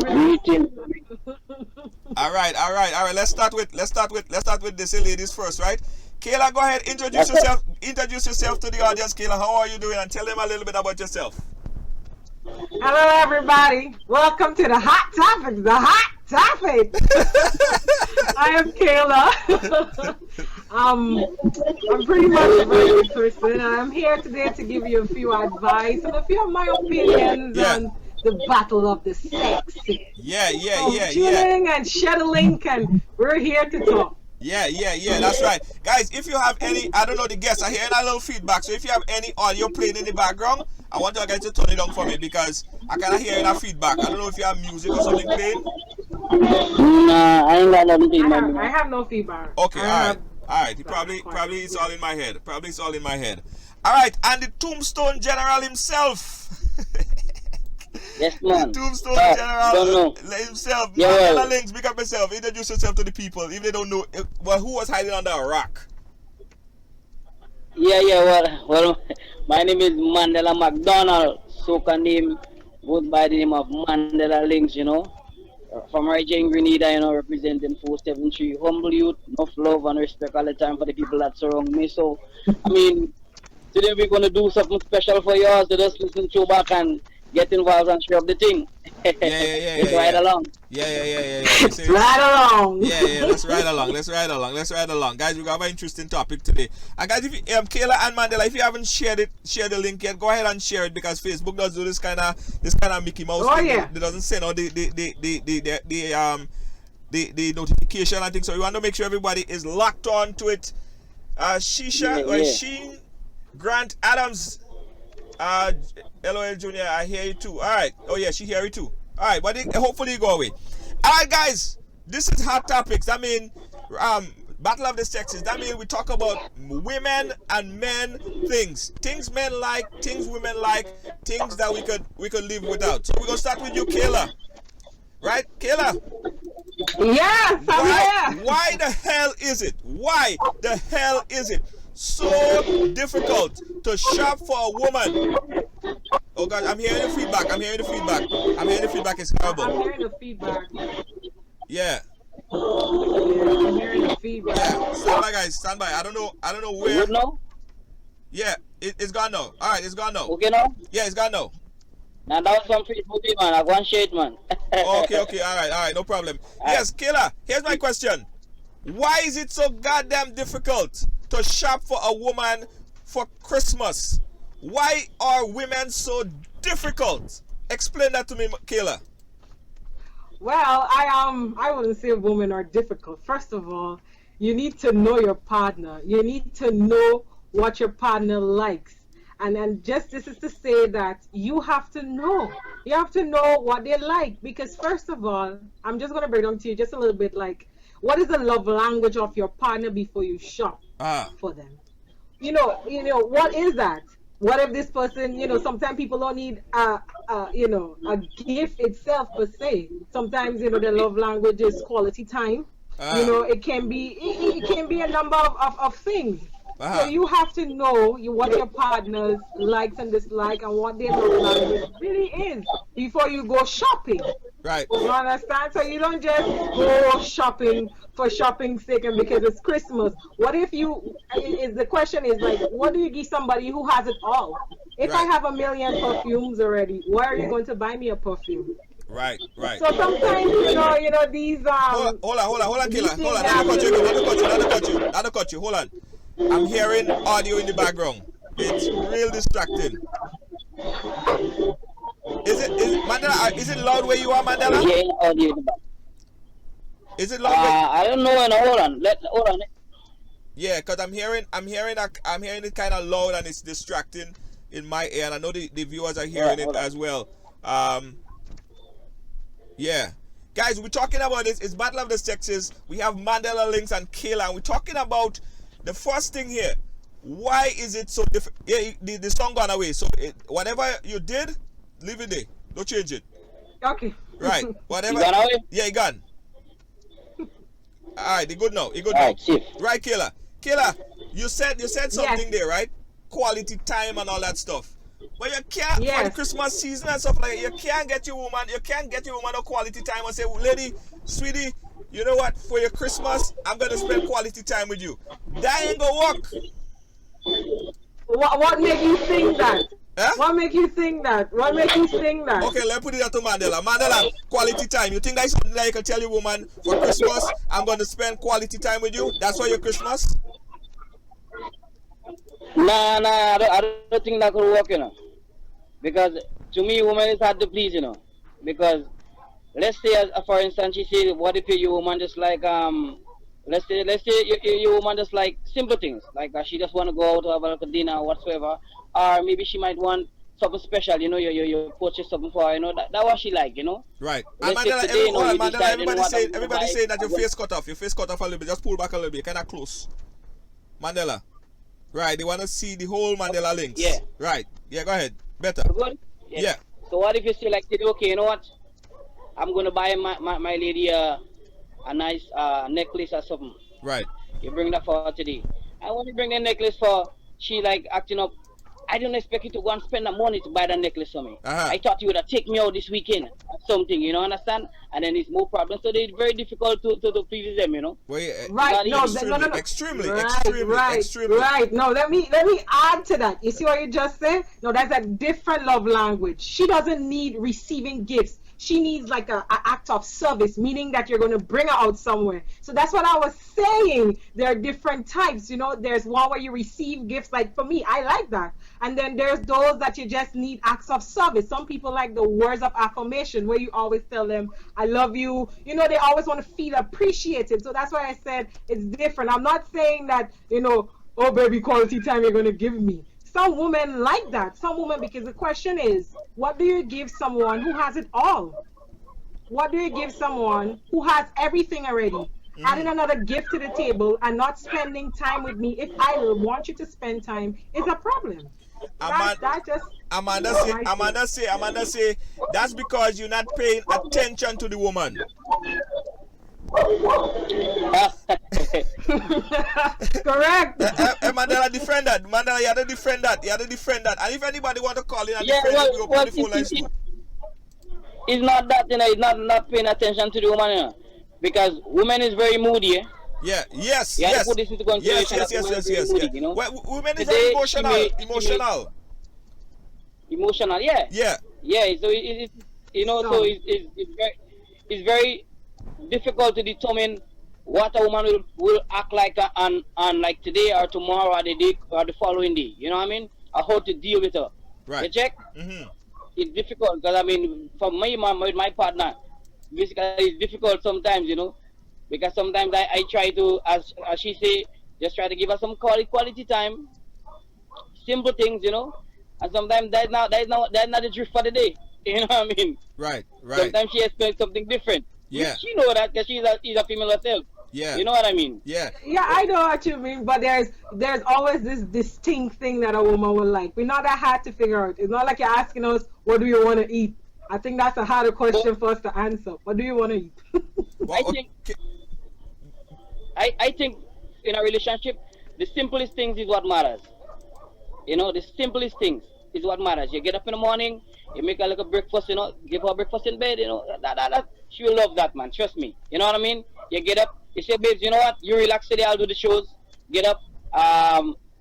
fabulous. All right. Let's start with this ladies first, right? Kayla, go ahead. Introduce Yes, sir. yourself. Introduce yourself to the audience, Kayla. How are you doing? And tell them a little bit about yourself. Hello, everybody. Welcome to the hot topics. The hot topics. I am Kayla. I'm pretty much a very good person, and I'm here today to give you a few advice and a few of my opinions Yeah. on the battle of the sexes. So tune Yeah. in and share the link, and we're here to talk. Yeah, that's right. Guys, if you have any, I don't know the guests, I hear a little feedback. So if you have any audio playing in the background, I want you guys to turn it down for me because I kind of hear that feedback. I don't know if you have music or something playing. Nah, I ain't got nothing to I have no feedback. Okay, all right. Probably it's all in my head. All right, and the Tombstone General himself. Yes, man. Tombstone Don't General know. himself. Yeah, well. Lynks, pick up yourself. Introduce yourself to the people if they don't know. Well, who was hiding under a rock? Well, my name is Mandella McDonald. Soca name goes by the name of Mandela Lynks, From Regina Grenada, representing 473. Humble youth, enough love and respect all the time for the people that surround me. So, today we're going to do something special for you all. So just listen to back and get involved and share up the thing. Yeah. Ride along. Yeah. Right along. Yeah. Let's ride along. Guys, we have an interesting topic today. And guys, if you, Kayla and Mandela, if you haven't shared the link yet, go ahead and share it because Facebook does do this kind of Mickey Mouse thing. Yeah. It doesn't send out the notification and things. So we want to make sure everybody is locked on to it. Sheen Grant Adams. LOL Junior, I hear you too. Alright. Oh yeah, she hear you too. Alright, but hopefully you go away. Alright guys, this is hot topics. Battle of the sexes. That means we talk about women and men things. Things men like, things women like, things that we could live without. So we're gonna start with you, Kayla. Right, Kayla? Yes, I'm here. Why the hell is it so difficult to shop for a woman? Oh God, I'm hearing the feedback. It's horrible. I'm hearing the feedback. Yeah. I'm hearing the feedback. Yeah. Stand by, guys. Stand by. I don't know where. Good now? Yeah. It's gone now. All right. It's gone now. Okay now? Yeah. It's gone now. Now that was some Facebook, man. I want shade, man. Okay. All right. No problem. Yes, Kayla. Here's my question. Why is it so goddamn difficult to shop for a woman for Christmas? Why are women so difficult? Explain that to me, Kayla. Well, I wouldn't say women are difficult. First of all, you need to know your partner. You need to know what your partner likes. And then just this is to say that you have to know. You have to know what they like. Because first of all, I'm just going to break down to you just a little bit like, what is the love language of your partner before you shop for them? What is that? What if this person, sometimes people don't need a gift itself per se. Sometimes, their love language is quality time. It can be a number of things. So you have to know what your partner's likes and dislikes and what their love language really is before you go shopping. Right. You understand? So you don't just go shopping for shopping's sake and because it's Christmas. What if the question is like, what do you give somebody who has it all? If I have 1 million perfumes already, why are you going to buy me a perfume? Right. So sometimes, these Hold on, Kayla. Hold on. Not to cut you. Hold on. I'm hearing audio in the background. It's real distracting. Is Mandela? Is it loud where you are, Mandela? Yeah, audio in the back. Is it loud? I don't know. Hold on. Yeah, cause I'm hearing it kind of loud and it's distracting in my ear, and I know the viewers are hearing it as well. Yeah, guys, we're talking about this. It's Battle of the Sexes. We have Mandela, Lynks, and Kayla, and we're talking about the first thing here. Why is it so different? Yeah, the song gone away. So whatever you did, leave it there. Don't change it. Okay. Right. Whatever. You gone away? Yeah, he gone. All right, he good now. Right, safe. Right, Kayla, you said something there, right? Quality time and all that stuff. But you can't for the Yes. Christmas season and stuff like that, you can't get your woman, a quality time and say, lady, sweetie, you know what? For your Christmas, I'm gonna spend quality time with you. That ain't gonna work. What make you think that? Huh? What make you think that? What make you think that? Okay, let's put it out to Mandela. Mandela, quality time. You think that's something that you can tell your woman for Christmas? I'm gonna spend quality time with you. That's for your Christmas. Nah, I don't think that could work, because to me, woman is hard to please, because let's say, for instance, she said, what if your woman just like let's say your woman just like simple things, like she just want to go out to have like a dinner or whatsoever, or maybe she might want something special, you purchase something for her, that what she like, Right. And Let's say Mandela, today, you Mandela, decide, everybody say that your buy. face cut off. Your face cut off a little bit. Just pull back a little bit. Kind of close. Mandela. Right. They want to see the whole Mandela links. Yeah. Right. Yeah. Go ahead. Better. Good. Yeah. So what if you say like today, okay, you know what? I'm gonna buy my lady a nice necklace or something. Right. You bring that for her today. And when you bring the necklace for, she like acting up. I didn't expect you to go and spend the money to buy that necklace for me. Uh-huh. I thought you would have take me out this weekend or something, understand? And then it's more problems. So it's very difficult to please them, Well, Right, no, no. extremely, Right. No, let me add to that. You see what you just said? No, that's a different love language. She doesn't need receiving gifts. She needs like a act of service, meaning that you're going to bring her out somewhere. So that's what I was saying. There are different types. There's one where you receive gifts. Like for me, I like that. And then there's those that you just need acts of service. Some people like the words of affirmation, where you always tell them, I love you. They always want to feel appreciated. So that's why I said it's different. I'm not saying that, oh baby, quality time you're going to give me. Some women like that. Some women, because the question is, what do you give someone who has it all? What do you give someone who has everything already? Adding another gift to the table and not spending time with me, if I want you to spend time, is a problem. Amanda say, that's because you're not paying attention to the woman. Correct. Mandela defend that. Mandela, you have to defend that. And if anybody want to call in and defend it, we open the phone lines too. It's not that, it's not paying attention to the woman, because woman is very moody, Yeah, yes. You have to put this into consideration. Yes. Moody, Well, women is Today, very emotional. Yeah. Yeah. So it's very difficult to determine what a woman will act like on like today or tomorrow or the day or the following day. You know what I mean? Or how to deal with her. Right. You check? Mm-hmm. It's difficult because for me, with my partner, basically it's difficult sometimes, because sometimes I try to, as she say, just try to give her some quality time, simple things, and sometimes that's not the drift for the day. You know what I mean? Right. Sometimes she expects something different. Yeah. She know that because she's a female herself. Yeah. You know what I mean? Yeah. Yeah, I know what you mean, but there's always this distinct thing that a woman will like. We're not that hard to figure out. It's not like you're asking us, what do you want to eat? I think that's a harder question for us to answer. What do you want to eat? I think in a relationship, the simplest things is what matters. The simplest things is what matters. You get up in the morning, you make her like a breakfast, give her breakfast in bed, that she will love that, man. Trust me. You know what I mean? You get up, you say, babes, you know what? You relax today, I'll do the shows. Get up,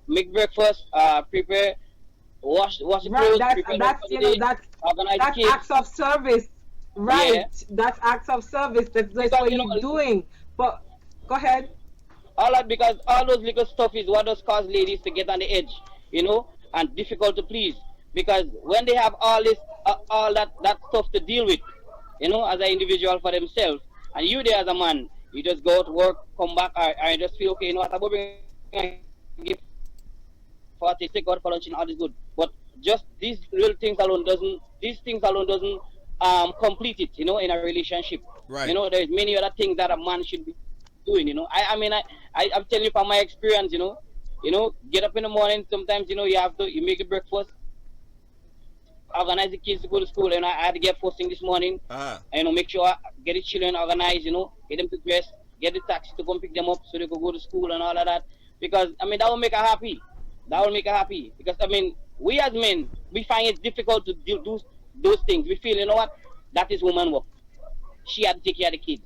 make breakfast, prepare, wash the clothes, prepare that's acts of service. Right. Yeah. That's acts of service. That's what you're doing. But go ahead. All that, because all those little stuff is what does cause ladies to get on the edge, and difficult to please. Because when they have all this, all that stuff to deal with, as an individual for themselves, and you there as a man, you just go to work, come back, and just feel, okay, what I'm going to give for to take out for lunch and all is good. But just these little things alone doesn't complete it, in a relationship. Right. There's many other things that a man should be doing, I'm telling you from my experience, get up in the morning, sometimes, you make a breakfast, organize the kids to go to school, and I had to get first thing this morning, make sure I get the children organized, get them to dress, get the taxi to come pick them up so they could go to school and all of that, because, that will make her happy. Because, we as men, we find it difficult to do those things. We feel, you know what, that is woman work. She had to take care of the kids.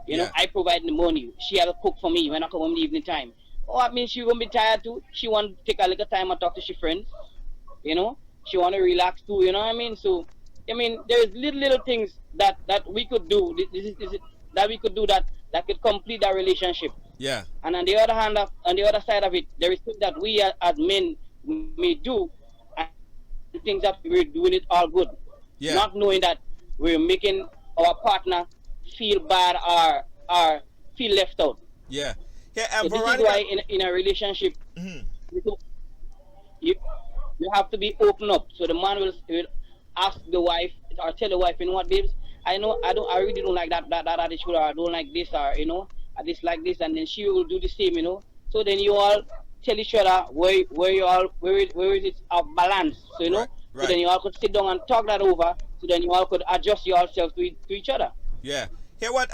You know, Yeah. I provide the money. She had to cook for me when I come home in the evening time. Oh, I mean, she gonna be tired too. She want to take a little time and talk to she friends. You know, she want to relax too. You know what I mean? So, I mean, there's little things that we could do. That we could do that could complete that relationship. Yeah. And on the other hand, on the other side of it, there is things that we as men may do, and things that we're doing it all good, not Yeah. knowing that we're making our partner feel bad or feel left out. Yeah. Yeah. So And this is why Veronica. in a relationship, Mhm. you you have to be open up. So the man will ask the wife or tell the wife, you know what, babes, I really don't like that attitude, or I don't like this, or I dislike this, and then she will do the same, So then you all tell each other where you all where is it of balance, so Right. so then Right. you all could sit down and talk that over, so then you all could adjust yourselves to each other. Yeah. Hear what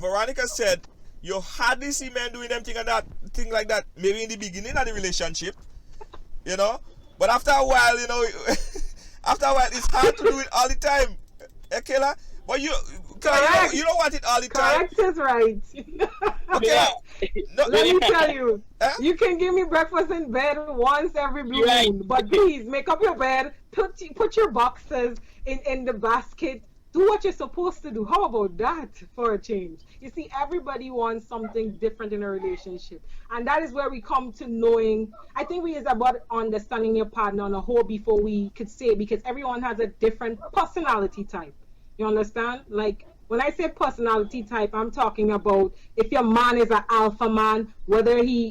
Veronica said. You hardly see men doing them thing and that thing like that. Maybe in the beginning of the relationship, you know. But after a while, after a while, it's hard to do it all the time. Kayla? But Kayla, Correct. you don't want it all the time. Correct is right. Okay. Yeah. No, Let me tell you, Huh? you can give me breakfast in bed once every blue Right. moon, but please make up your bed, put your boxes in the basket, do what you're supposed to do. How about that for a change? You see, everybody wants something different in a relationship, and that is where we come to knowing. I think we is about understanding your partner on a whole before we could say, because everyone has a different personality type. You understand? Like when I say personality type, I'm talking about if your man is an alpha man, whether he,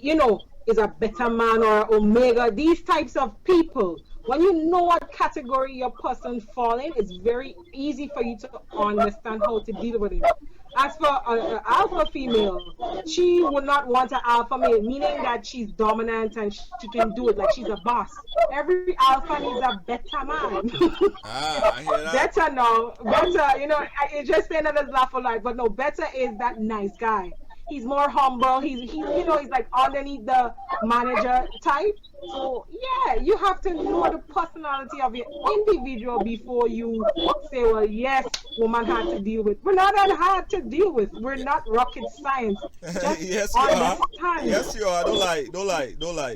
is a beta man or omega, these types of people. When you know what category your person fall in, it's very easy for you to understand how to deal with him. As for an alpha female, she would not want an alpha male, meaning that she's dominant and she can do it like she's a boss. Every alpha needs a better man. I hear that. Better no, better, it's just saying that as laugh a lot, but no, better is that nice guy. He's more humble. He's like underneath the manager type. So yeah, you have to know the personality of your individual before you say, well, yes, woman had to deal with. We're not that hard to deal with. We're not rocket science. Just Yes, you are. understand. Yes, you are. Don't lie. Don't lie. Don't lie.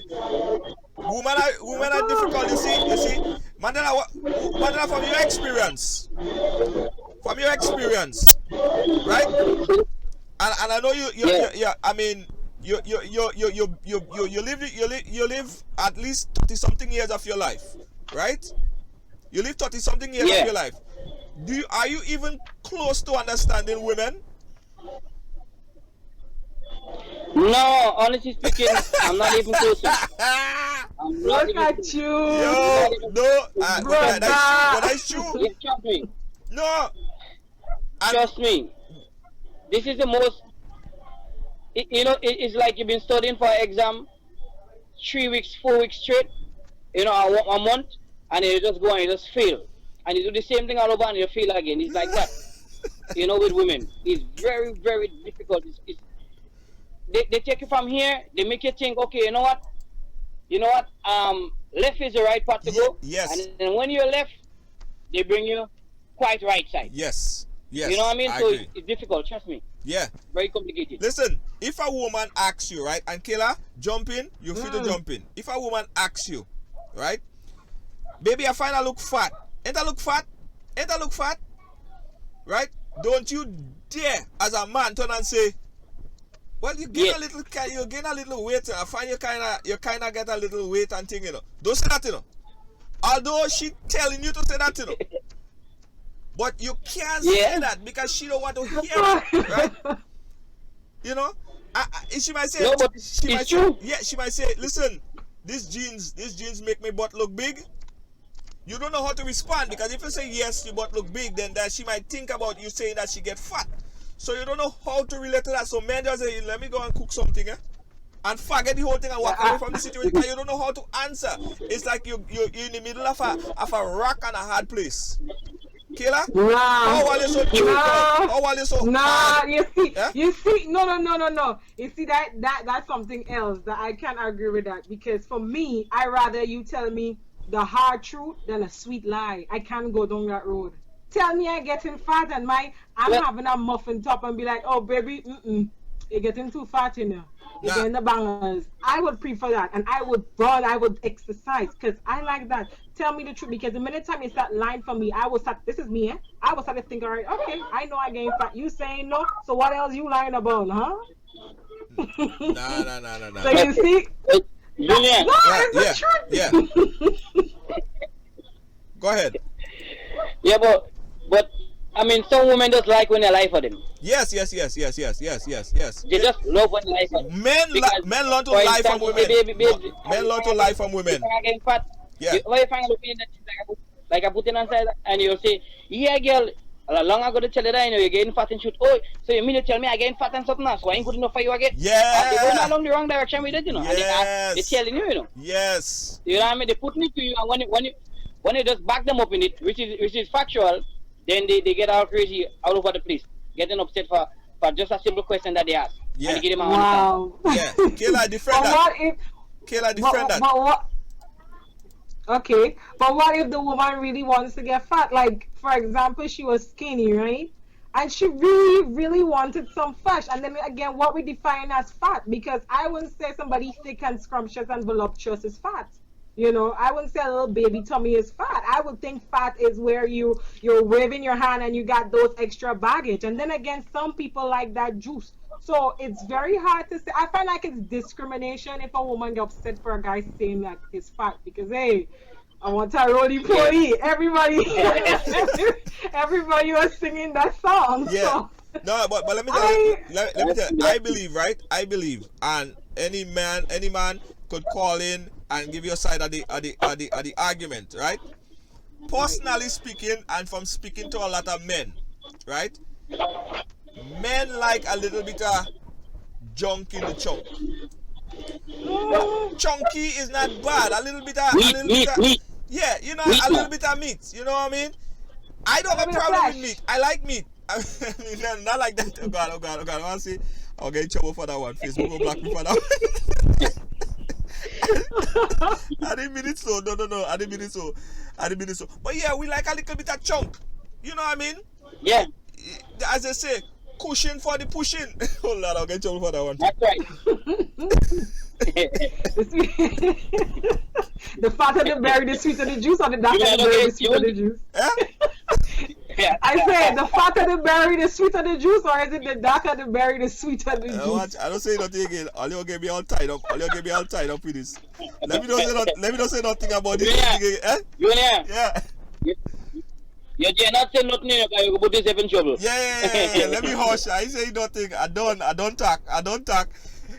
Women are difficult. You see, Mandela. Mandela, from your experience, right? And I know you Yeah. yeah. I mean, you live at least 30 something years of your life, right? You live 30 something years of Yeah. your life. Are you even close to understanding women? No, honestly speaking, I'm not even close. I'm not Look even at close. you. Yo, no, Brother. that's true. Yeah, trust me. No, and Trust me. This is the most. It's like you've been studying for an exam 3 weeks, 4 weeks straight. A month, and you just go and you just fail, and you do the same thing all over and you fail again. It's like that. With women, it's very, very difficult. They take you from here. They make you think, okay, you know what? Left is the right path to go. yes. And then when you're left, they bring you quite right side. Yes, yes. You know what I mean? So agree. it's difficult. Trust me. Yeah. Very complicated. Listen, if a woman asks you, right, and Kayla, jump in, you feel to jump in. If a woman asks you, right, baby, I find I look fat. Ain't I look fat? Ain't I look fat? Right? Don't you dare, as a man, turn and say, well, you gain a little weight. I find you kind of get a little weight and thing, Don't say that, Although she telling you to say that, But you can't say that because she don't want to hear it, right? She might say, No, but she might it's true. say, yeah, she might say, listen, these jeans make my butt look big. You don't know how to respond because if you say yes, your butt look big, then that she might think about you saying that she get fat. So you don't know how to relate to that. So men just say, let me go and cook something, and forget the whole thing and walk away from the situation because you don't know how to answer. It's like you're in the middle of a rock and a hard place. Kayla? Nah. How are you so cute? How are you so hard? You see, no. You see that's something else that I can't agree with that because for me, I rather you tell me the hard truth than a sweet lie. I can't go down that road. Tell me I getting fat and I'm having a muffin top and be like, oh baby, you're getting too fat in here. You're getting the bangers. I would prefer that, and I would run, I would exercise, because I like that. Tell me the truth, because the minute time you start lying for me, I will start, this is me, I will start to think, all right, okay, I know I getting fat. You saying no, so what else you lying about, huh? No. So you see? Julian. No, it's the truth. Go ahead. Yeah, but I mean, some women just like when they lie for them. Yes. They just love when they lie for them. Men learn to lie from women. Men learn to lie from women. Getting fat. Yeah. Why you find a woman that like I put it on side and you'll say, yeah, girl, long ago to tell you that you know you're getting fat and shoot. Oh, so you mean to tell me I'm getting fat and something else? So I ain't good enough for you again? Yeah. They're going along the wrong direction with it, you know. Yes. And they're telling you, you know. Yes. You know what I mean? They put it to you, and when you just back them up in it, which is factual, then they get all crazy all over the place, getting upset for just a simple question that they ask. Yeah. And they get them Wow. Yeah. Kayla, defend that. Kayla, defend that. But what? Okay, but what if the woman really wants to get fat? Like, for example, she was skinny, right? And she really, really wanted some flesh. And then again, what we define as fat? Because I wouldn't say somebody thick and scrumptious and voluptuous is fat. You know, I wouldn't say a little baby tummy is fat. I would think fat is where you're waving your hand and you got those extra baggage. And then again, some people like that juice. So it's very hard to say. I find like it's discrimination if a woman gets upset for a guy saying that he's fat, because hey, I want a roly poly. Everybody was singing that song. Yeah. So. No, but let me tell you, let me tell you, I believe, right? I believe, and any man could call in and give your side of the argument, right? Personally speaking, and from speaking to a lot of men, right? Men like a little bit of junk in the chunk. Chunky is not bad. A little bit of meat. Yeah, you know, a little bit of meat. You know what I mean? I don't have a problem with meat. I like meat. I mean, not like that. Oh God. I want to see. I'll get in trouble for that one. Facebook will block me for that one. I didn't mean it so. No. I didn't mean it so. But yeah, we like a little bit of chunk. You know what I mean? Yeah. As they say, cushion for the pushing. Oh Lord, I'll get in trouble for that one. That's right. The fatter the berry, the sweeter the juice, or the darker the berry, the sweeter the juice? Yeah. I say, the fatter the berry, the sweeter the juice, or is it the darker the berry, the sweeter the juice? I don't say nothing again. All you get me all tied up. With this. Let me not say nothing about this. Junior. Yeah. You not say nothing, you can put yourself in trouble. Yeah. Let me hush. I say nothing. I don't talk.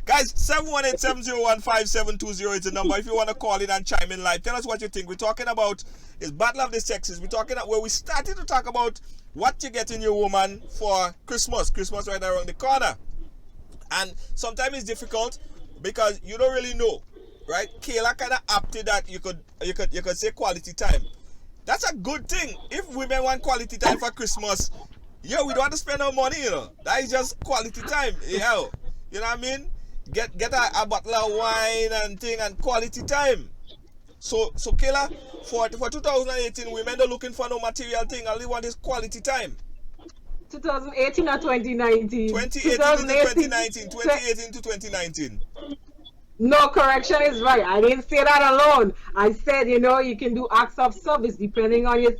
Guys, 718-701-5720 is the number if you want to call in and chime in live. Tell us what you think. We're talking about is Battle of the Sexes. We're talking about where we started to talk about what you get in your woman for Christmas. Christmas right around the corner. And sometimes it's difficult because you don't really know, right? Kayla kind of opted that you could say quality time. That's a good thing. If women want quality time for Christmas, we don't have to spend no money, you know. That is just quality time. Yeah. You know what I mean? Get a bottle of wine and thing and quality time. So Kayla, for 2018, women are looking for no material thing. All they want is quality time. 2018 or 2019? 2018 to 2019. No, correction is right. I didn't say that alone. I said, you can do acts of service depending on your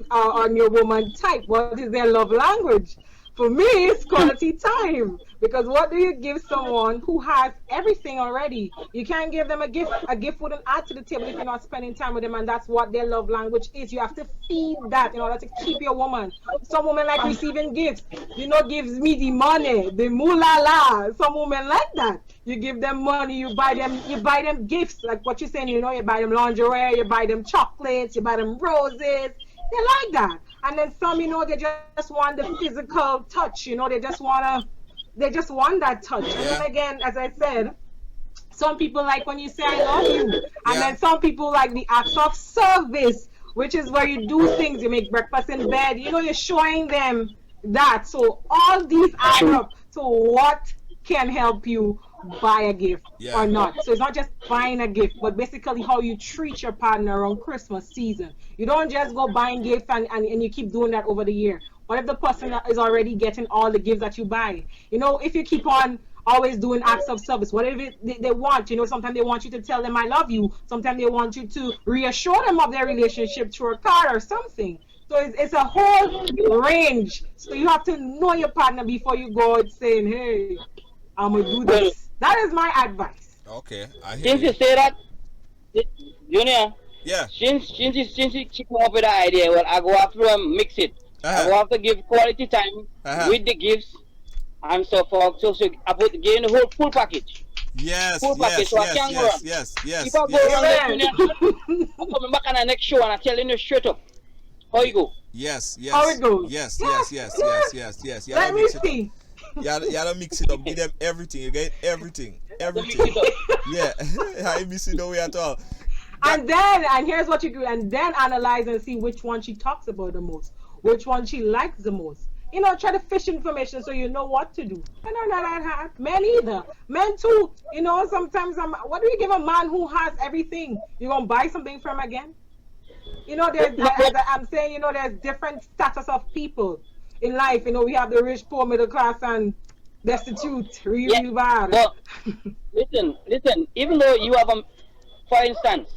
woman type. What is their love language? For me, it's quality time. Because what do you give someone who has everything already? You can't give them a gift. A gift wouldn't add to the table if you're not spending time with them, and that's what their love language is. You have to feed that in order to keep your woman. Some women like receiving gifts. Gives me the money, the moolah la. Some women like that. You give them money, you buy them gifts, like what you're saying, you buy them lingerie, you buy them chocolates, you buy them roses. They like that. And then some, they just want the physical touch, they just want that touch. And then again, as I said, some people like when you say I love you. And then some people like the acts of service, which is where you do things, you make breakfast in bed, you're showing them that. So all these add up to what can help you buy a gift Yeah. or not. So it's not just buying a gift, but basically how you treat your partner around Christmas season. You don't just go buying gifts and you keep doing that over the year. What if the person is already getting all the gifts that you buy? If you keep on always doing acts of service, whatever they want, sometimes they want you to tell them I love you. Sometimes they want you to reassure them of their relationship through a card or something. So it's a whole range. So you have to know your partner before you go out saying, hey, I'm gonna do Well, this. That is my advice. Okay, I hear since you you. say that, Junior, Yeah. since she come up with the idea, well, I go have to mix it. I go Uh-huh. have to give quality time Uh-huh. with the gifts and so forth. So I put gain the whole full package. Yes, Full package. yes, So I yes, can't go yes, wrong. yes, If yes, I go yes. wrong, then Amen. Junior, I'm coming back on the next show and I'm telling you straight up how you go. Yes, How yes, it goes. yes, yes, Yes, yes, yes, yes. yes, yes. You Let gotta me mix it up. see. You gotta mix it up. Give them everything. You get everything. So mix Everything. it up. Yeah. I ain't missing no way at all. That, And here's what you do, and then analyze and see which one she talks about the most, which one she likes the most. Try to fish information so you know what to do. And I'm not that hard. Men either. Men too. Sometimes what do you give a man who has everything? You gonna buy something from him again? There's No, as I'm saying, there's different status of people in life. We have the rich, poor, middle class, and destitute, real, Yeah. real bad. But listen. Even though you have for instance,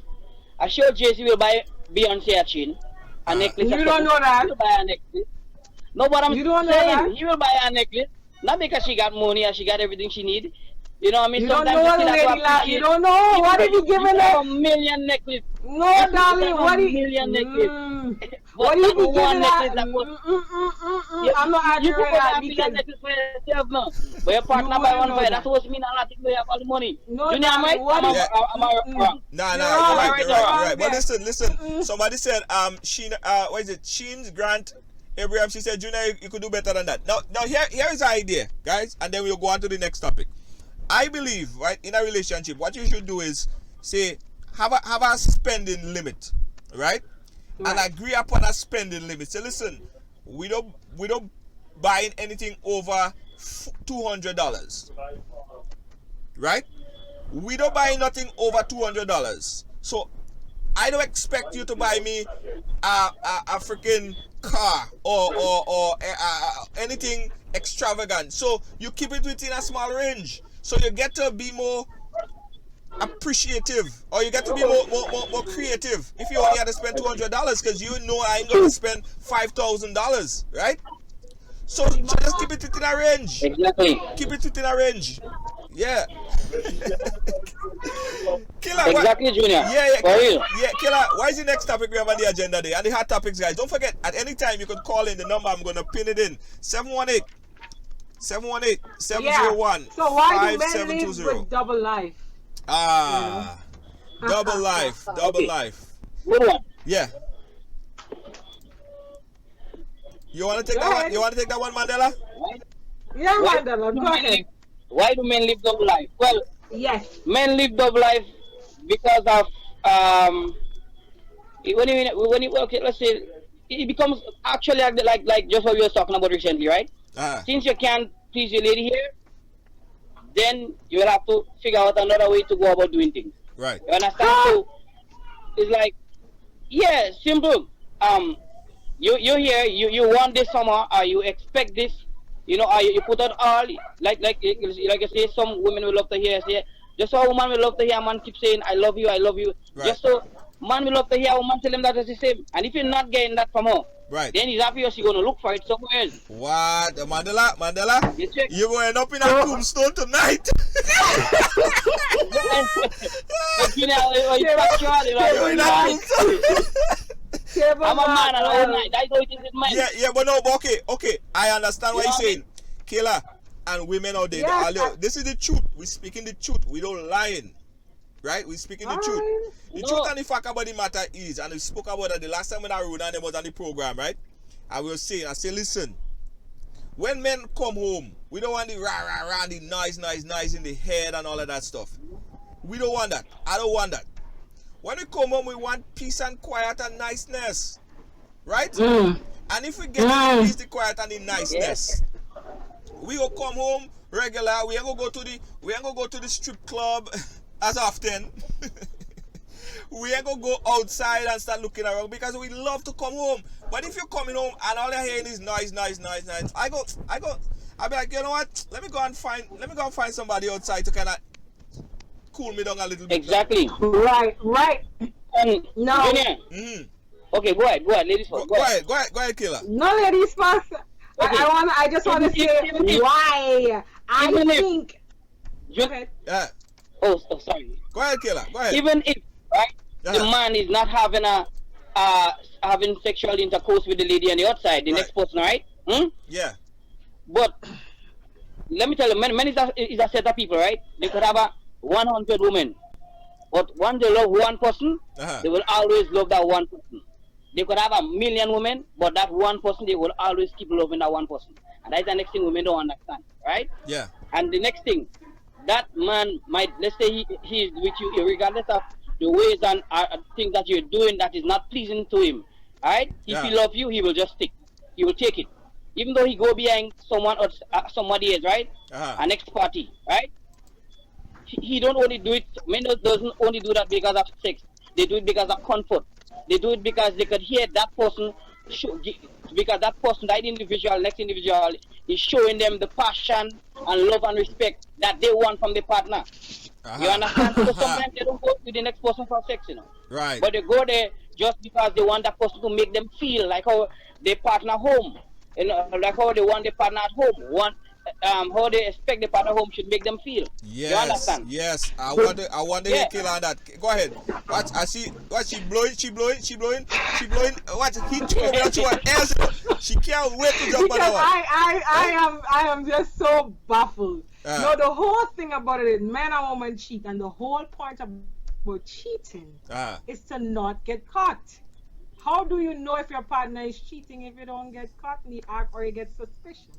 I sure JC will buy Beyonce a chain, a uh, necklace, or You don't something. know He that. will buy a necklace. No, but I'm You don't know that. saying he will buy a necklace, not because she got money or she got everything she need. You know what I mean? You don't Sometimes know you what still the have to lady like. You appreciate. don't know Even what though if you you giving could have her. a million necklace. No, Yes, you could darling. have a million necklace. What But do you that be giving one necklace her? that was I'm not you arguing could that have a million because necklace for yourself now. But your you partner buy wouldn't one for know you. That's that. supposed to mean a lot if you have all the money. No, Junior, I'm right? darling. What Am if? yeah. I wrong? Nah, You're nah, wrong. you're right, Alright you're or right, wrong? you're right. But there. listen. Somebody said, what is it? Sheen's Grant Abraham. She said, Junior, you could do better than that. Now, here is the idea, guys, and then we'll go on to the next topic. I believe, right, in a relationship, what you should do is say, have a spending limit, right? And Right. agree upon a spending limit. Say, listen, we don't buy anything over $200, right? We don't buy nothing over $200. So I don't expect you to buy me a freaking car or anything extravagant. So you keep it within a small range. So you get to be more appreciative, or you get to be more creative. If you only had to spend $200, because I ain't gonna spend $5,000, right? So just keep it within a range. Exactly. Keep it within a range. Yeah. Killer, what? Exactly, Junior. Yeah, For real. yeah, Killer. What is the next topic we have on the agenda today? And the hot topics, guys. Don't forget, at any time you can call in the number. I'm gonna pin it in 718 701 So why do men live 5720. with double life? Double life, double Okay. life. Good one. Yeah. You wanna take Go that one? ahead. You wanna take that one, Mandela? Right? Yeah, Why Mandela, do go men ahead. live- Why do men live double life? Well, Yes. men live double life because of okay, let's say it becomes actually like just what we were talking about recently, right? Since you can't please your lady here, then you will have to figure out another way to go about doing things. Right. You understand? So it's like, yeah, simple. You here, you want this summer, or you expect this, or you put out all like you say, some women will love to hear say, just so a woman will love to hear a man keep saying I love you, I love you. Right. Just so man will love to hear a woman tell him that it's the same. And if you're not getting that from her, Right. then he's obviously gonna look for it somewhere else. What? Mandela? You check. You're going up in a tombstone tonight. But you know, it's factual, You're in a tombstone. I'm a man all night. That's how it is with men. Yeah, but no, but okay. I understand what You you're know saying. Kayla, and women out there, Yes, this is the truth. We're speaking the truth. We don't lying. Right? We're speaking the truth. The No. truth and the fact about the matter is, and we spoke about it the last time when Aruna and them was on the program, right? I will say, listen, when men come home, we don't want the rah, the nice in the head and all of that stuff. We don't want that. I don't want that. When we come home, we want peace and quiet and niceness. Right? And if we get the peace, the quiet, and the niceness, we go come home regular. We ain't gonna go to the strip club as often. We ain't gonna go outside and start looking around because we love to come home. But if you're coming home and all you're hearing is noise, I'll be like, you know what? Let me go and find somebody outside to kind of cool me down a little bit. Exactly. Right. No. Junior. Okay, go ahead, ladies first. Go ahead, Kayla. No, ladies first. Okay. I just want to say why I think. Okay. Yeah. Oh, sorry. Go ahead, Kayla. Go ahead. Even if the man is not having having sexual intercourse with the lady on the outside, the next person, right? Yeah. But let me tell you, men is a set of people, right? They could have 100 women, but when they love one person, they will always love that one person. They could have 1,000,000 women, but that one person, they will always keep loving that one person. And that's the next thing women don't understand, right? Yeah. And the next thing, that man might, let's say he is with you, regardless of the ways and things that you're doing that is not pleasing to him, right? If he loves you, he will just stick. He will take it. Even though he go behind someone or somebody else, right? An next party, right? He don't only do it, men doesn't only do that because of sex. They do it because of comfort. They do it because they could hear that person, because that person, that individual, next individual, is showing them the passion and love and respect that they want from the partner. You understand? So sometimes they don't go to the next person for sex, you know. Right. But they go there just because they want that person to make them feel like how they partner home. You know, like how they want their partner at home. How they expect the partner home should make them feel. Yes. You understand? Yes. I want to hear Kayla on that. Go ahead. She blowing. What? He told me that she was she can't wait to jump on because that one. I am just so baffled. No, the whole thing about it is man and woman cheat, and the whole point about cheating is to not get caught. How do you know if your partner is cheating if you don't get caught in the act or you get suspicion?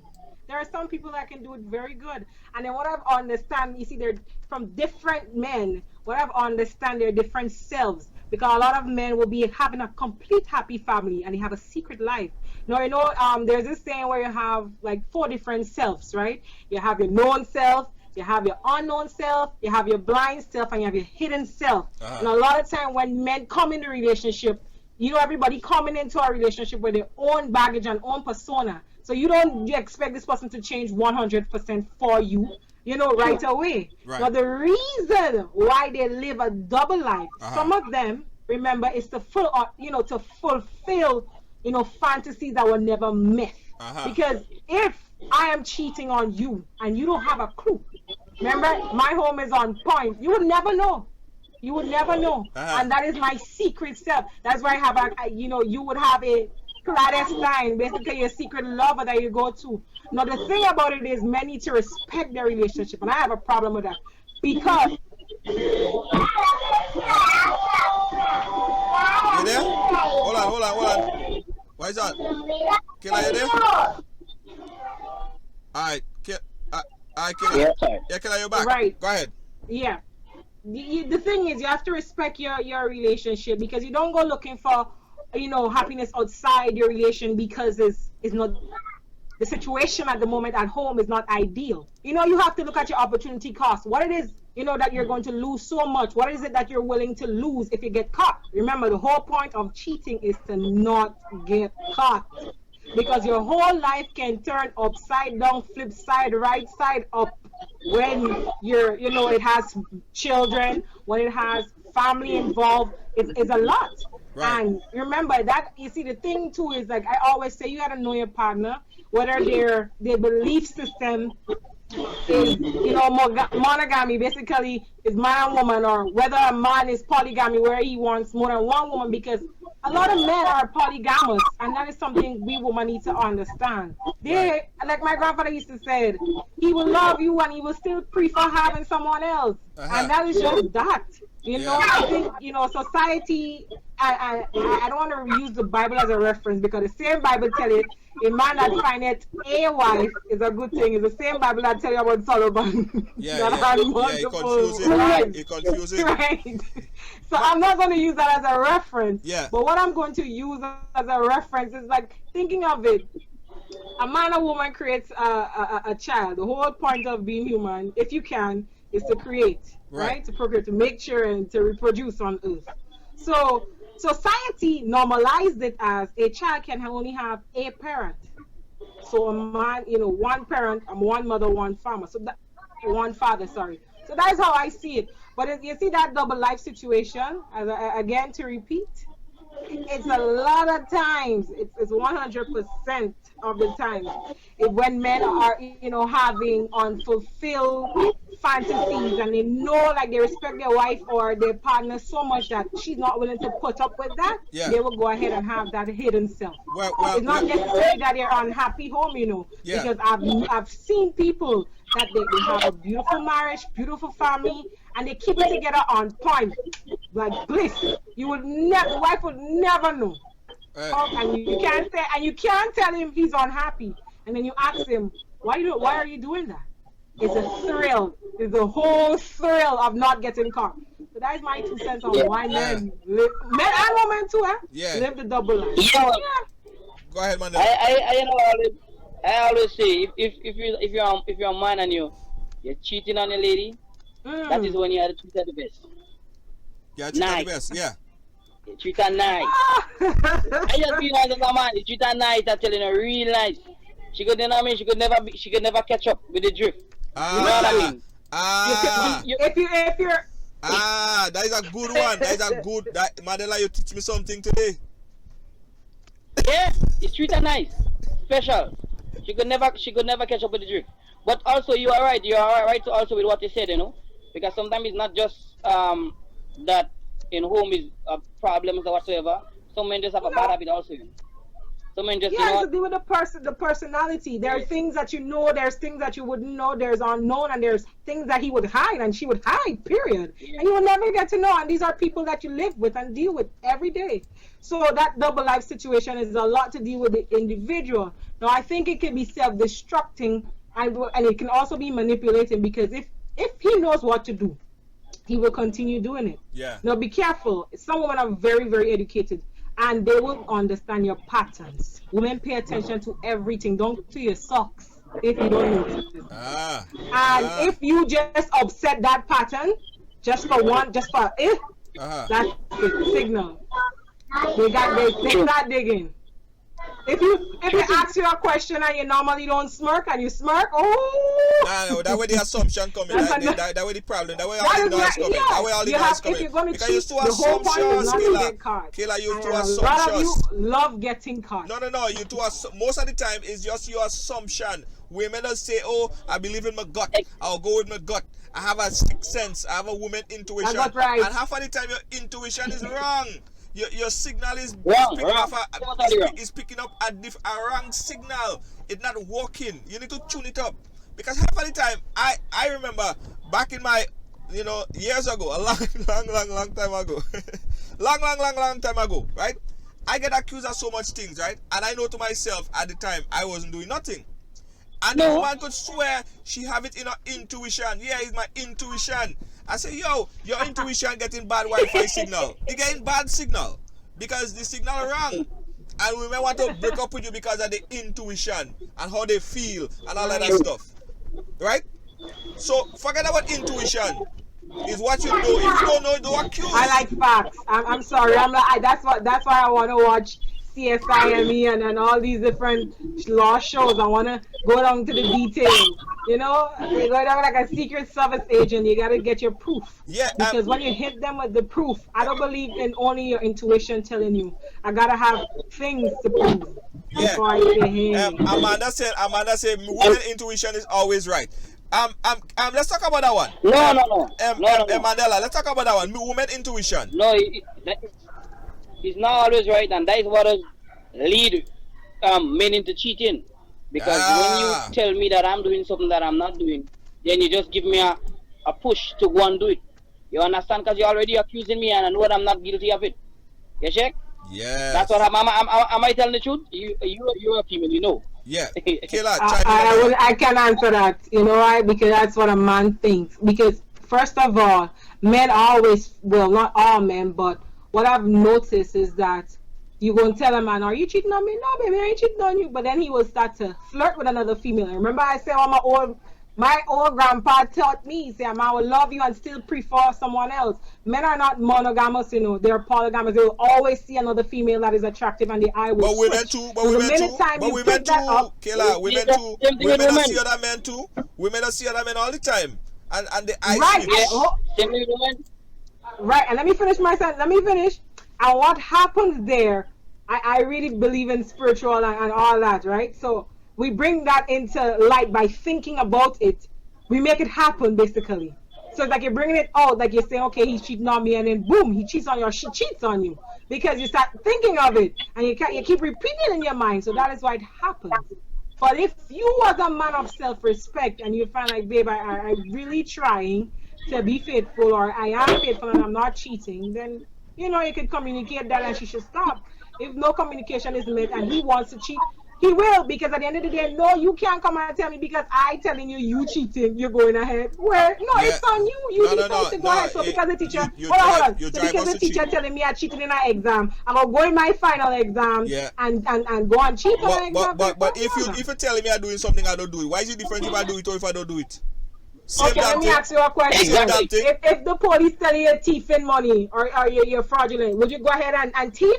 There are some people that can do it very good. And then what I've understand, you see, they're from different men. What I've understand, they're different selves. Because a lot of men will be having a complete happy family and they have a secret life. Now, you know, there's this saying where you have like 4 different selves, right? You have your known self, you have your unknown self, you have your blind self, and you have your hidden self. And a lot of time when men come in a relationship, you know, everybody coming into a relationship with their own baggage and own persona. So you expect this person to change 100% for you, you know, right away. Right. Now the reason why they live a double life, some of them, remember, is to fulfill, you know, fantasies that were never met. Because if I am cheating on you and you don't have a clue, remember, my home is on point, you would never know. You would never know. And that is my secret self. That's why I have you would have a clandestine, basically a secret lover that you go to. Now the thing about it is men need to respect their relationship, and I have a problem with that. Because you there? Hold on. What is that? Kayla, you there? Alright, Kayla. Yeah, Kayla, you're back. Right. Go ahead. Yeah. The thing is, you have to respect your relationship, because you don't go looking for, you know, happiness outside your relation because it's not, the situation at the moment at home is not ideal. You know, you have to look at your opportunity cost. What it is, you know, that you're going to lose so much. What is it that you're willing to lose if you get caught? Remember, the whole point of cheating is to not get caught. Because your whole life can turn upside down, flip side, right side up when you're, you know, it has children, when it has family involved. It's a lot. Right. And remember that, you see, the thing too is, like I always say, you gotta know your partner, whether their belief system is, you know, monogamy, basically is man and woman, or whether a man is polygamy where he wants more than one woman, because a lot of men are polygamous, and that is something we women need to understand. They, like my grandfather used to say, he will love you and he will still prefer having someone else. And that is just that. You know, I think, you know, society, I don't want to use the Bible as a reference, because the same Bible tells you a man that findeth a wife is a good thing. It's the same Bible that tells you about Solomon. It confuses. Right. So I'm not going to use that as a reference. Yeah. But what I'm going to use as a reference is like thinking of it. a man or woman creates a child. The whole point of being human, if you can, is to create, Right. right? To procreate, to make sure and to reproduce on Earth. So society normalized it as a child can only have a parent. So a man, one parent, one mother, one farmer. So that one father, sorry. So that is how I see it. But you see that double life situation, again to repeat, it's a lot of times, it's 100% of the time, when men are, having unfulfilled fantasies, and they know, like, they respect their wife or their partner so much that she's not willing to put up with that, Yeah. they will go ahead and have that hidden self. Well, It's not necessarily that they're unhappy home, Yeah. because I've seen people that they have a beautiful marriage, beautiful family, and they keep it together on point, like bliss. You would never, the wife would never know. And you can't tell him he's unhappy, and then you ask him, why are you doing that? It's a thrill. It's the whole thrill of not getting caught. So that is my 2 cents on why men live, men and women too, live the double life. Yeah. Go ahead, Mandela. I always say, if you're a man and you're cheating on a lady, that is when you are the treat her the best. Yeah, treat her the best. Yeah. You treat her nice. I just be honest as a man. You treat her nice. I'm telling her, real nice. She could never catch up with the drift. You know what I mean? If you're that is a good one. That is a good. Mandela, you teach me something today. Yeah, you treat her nice, special. She could never catch up with the drift. But also, you are right. You are right also with what you said, because sometimes it's not just that in home is problems or whatsoever. Some men just have a bad habit also. Some men just it's to do with the personality. There are things that there's things that you wouldn't know, there's unknown, and there's things that he would hide and she would hide, period. And you will never get to know. And these are people that you live with and deal with every day. So that double life situation is a lot to deal with the individual. Now, I think it can be self-destructing, and it can also be manipulating, because if he knows what to do, he will continue doing it. Yeah. Now, be careful. Some women are very, very educated, and they will understand your patterns. Women pay attention to everything, down to your socks, if you don't notice. If you just upset that pattern, that's the signal. They start digging. If they ask you a question and you normally don't smirk and you smirk, no, that way the assumption coming. That way the problem. That way all the noise coming. That way all the noise coming. Because you two assumptions, Kayla, you two assumptions. A lot of you love getting caught. No. You two most of the time it's just your assumption. Women don't say, "Oh, I believe in my gut. I'll go with my gut. I have a sixth sense. I have a woman intuition." That's right. And half of the time your intuition is wrong. Your signal is picking up a wrong signal. It's not working. You need to tune it up. Because half of the time, I remember back in my, years ago, a long time ago. long time ago, right? I get accused of so much things, right? And I know to myself at the time, I wasn't doing nothing. And the woman could swear she have it in her intuition. Yeah, it's my intuition. I say, yo, your intuition getting bad Wi-Fi signal. You getting bad signal because the signal wrong. And we may want to break up with you because of the intuition and how they feel and all of that stuff. Right? So forget about intuition. It's what you know. If you don't know, don't accuse. I like facts. I'm sorry. That's why I want to watch CSI and all these different law shows. I want to go down to the details. You go down like a secret service agent. You got to get your proof. Yeah. Because when you hit them with the proof, I don't believe in only your intuition telling you. I got to have things to prove. Yeah. Before I say, hey. Amanda said, women intuition is always right. Let's talk about that one. No. Mandela, let's talk about that one. Women intuition. No, it's not always right, and that is what lead men into cheating. Because when you tell me that I'm doing something that I'm not doing, then you just give me a push to go and do it. You understand? Because you're already accusing me, and I know that I'm not guilty of it. You check? Yeah. That's what am I telling the truth? You're a female, you know. Yeah. Kayla, I can answer that. You know why? Because that's what a man thinks. Because first of all, men always, well, not all men, but what I've noticed is that you go and tell a man, are you cheating on me? No, baby, I ain't cheating on you. But then he will start to flirt with another female. Remember I said, oh, my old grandpa taught me, say, a man will love you and still prefer someone else. Men are not monogamous, you know, they're polygamous. They will always see another female that is attractive and the eye will But women switch. too, So the minute time you pick that up, Kayla, women That's too. same thing with Women don't women. see other men too. Women don't see other men all the time. And the eye right, switch. Same thing with women. right, and let me finish my sentence. Let me finish. And what happens there, I really believe in spiritual and all that, right? So we bring that into light by thinking about it. We make it happen, basically. So it's like you're bringing it out, like you're saying, okay, he's cheating on me, and then boom, he cheats on you, or she cheats on you, because you start thinking of it, and you keep repeating it in your mind. So that is why it happens. But if you was a man of self-respect and you find like, babe, I'm really trying to be faithful, or I am faithful and I'm not cheating, then you know you could communicate that and she should stop. If no communication is made and he wants to cheat, he will, because at the end of the day, no, you can't come and tell me because I telling you cheating, you're going ahead. Well, no, Yeah. it's on you. You No, decide to go ahead. So because the teacher, you hold on. you So drive because us the to teacher cheat. telling me I cheated in an exam, I'm gonna go in my final exam Yeah. and go and cheat on an exam. But if you're telling me I'm doing something I don't do it, why is it different if I do it or if I don't do it? Same Okay, let damn me thing. ask you a question. Same damn thing. If the police tell you you're thieving money or you're fraudulent, would you go ahead and thief?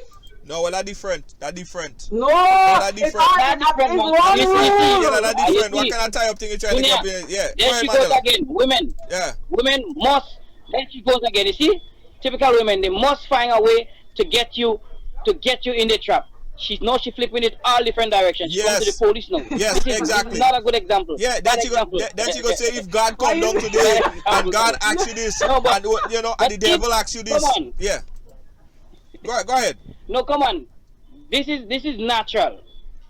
No, well, that different. That different. No, that it's different. all That different, it's man. one You see, rule. Yeah, that you different. What see, kind of tie up thing you trying to Junior, get up in? Yeah. Go there ahead, she goes Mandela. again. Women. Yeah. Women must. There she goes again. You see, typical women. They must find a way to get you in the trap. She flipping it all different directions. She going to the Yes. police now. Yes, This is exactly. not a good example. Yeah, Bad then she example. go say if God come Why down you- today Bad and example. God asks you this No, but- and you know and but the devil if- asks you this. come on. Yeah. Go ahead. No, come on. This is natural,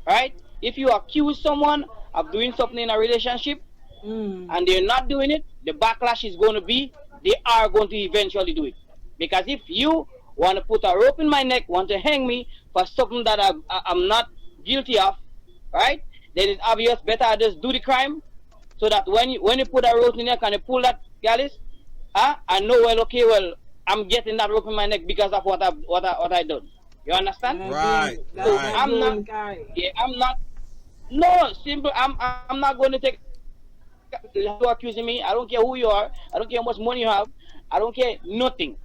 right? If you accuse someone of doing something in a relationship and they're not doing it, the backlash is going to be they are going to eventually do it. Because if you want to put a rope in my neck, want to hang me for something that I'm not guilty of, right? Then it's obvious better I just do the crime, so that when you put a rope in your neck and you pull that, Gallus, I know, well, okay, well, I'm getting that rope in my neck because of what I done. You understand? Right, That's right. that I'm game, not- guy. Yeah, I'm not. No, simple. I'm not going to take you accusing me. I don't care who you are. I don't care how much money you have. I don't care nothing.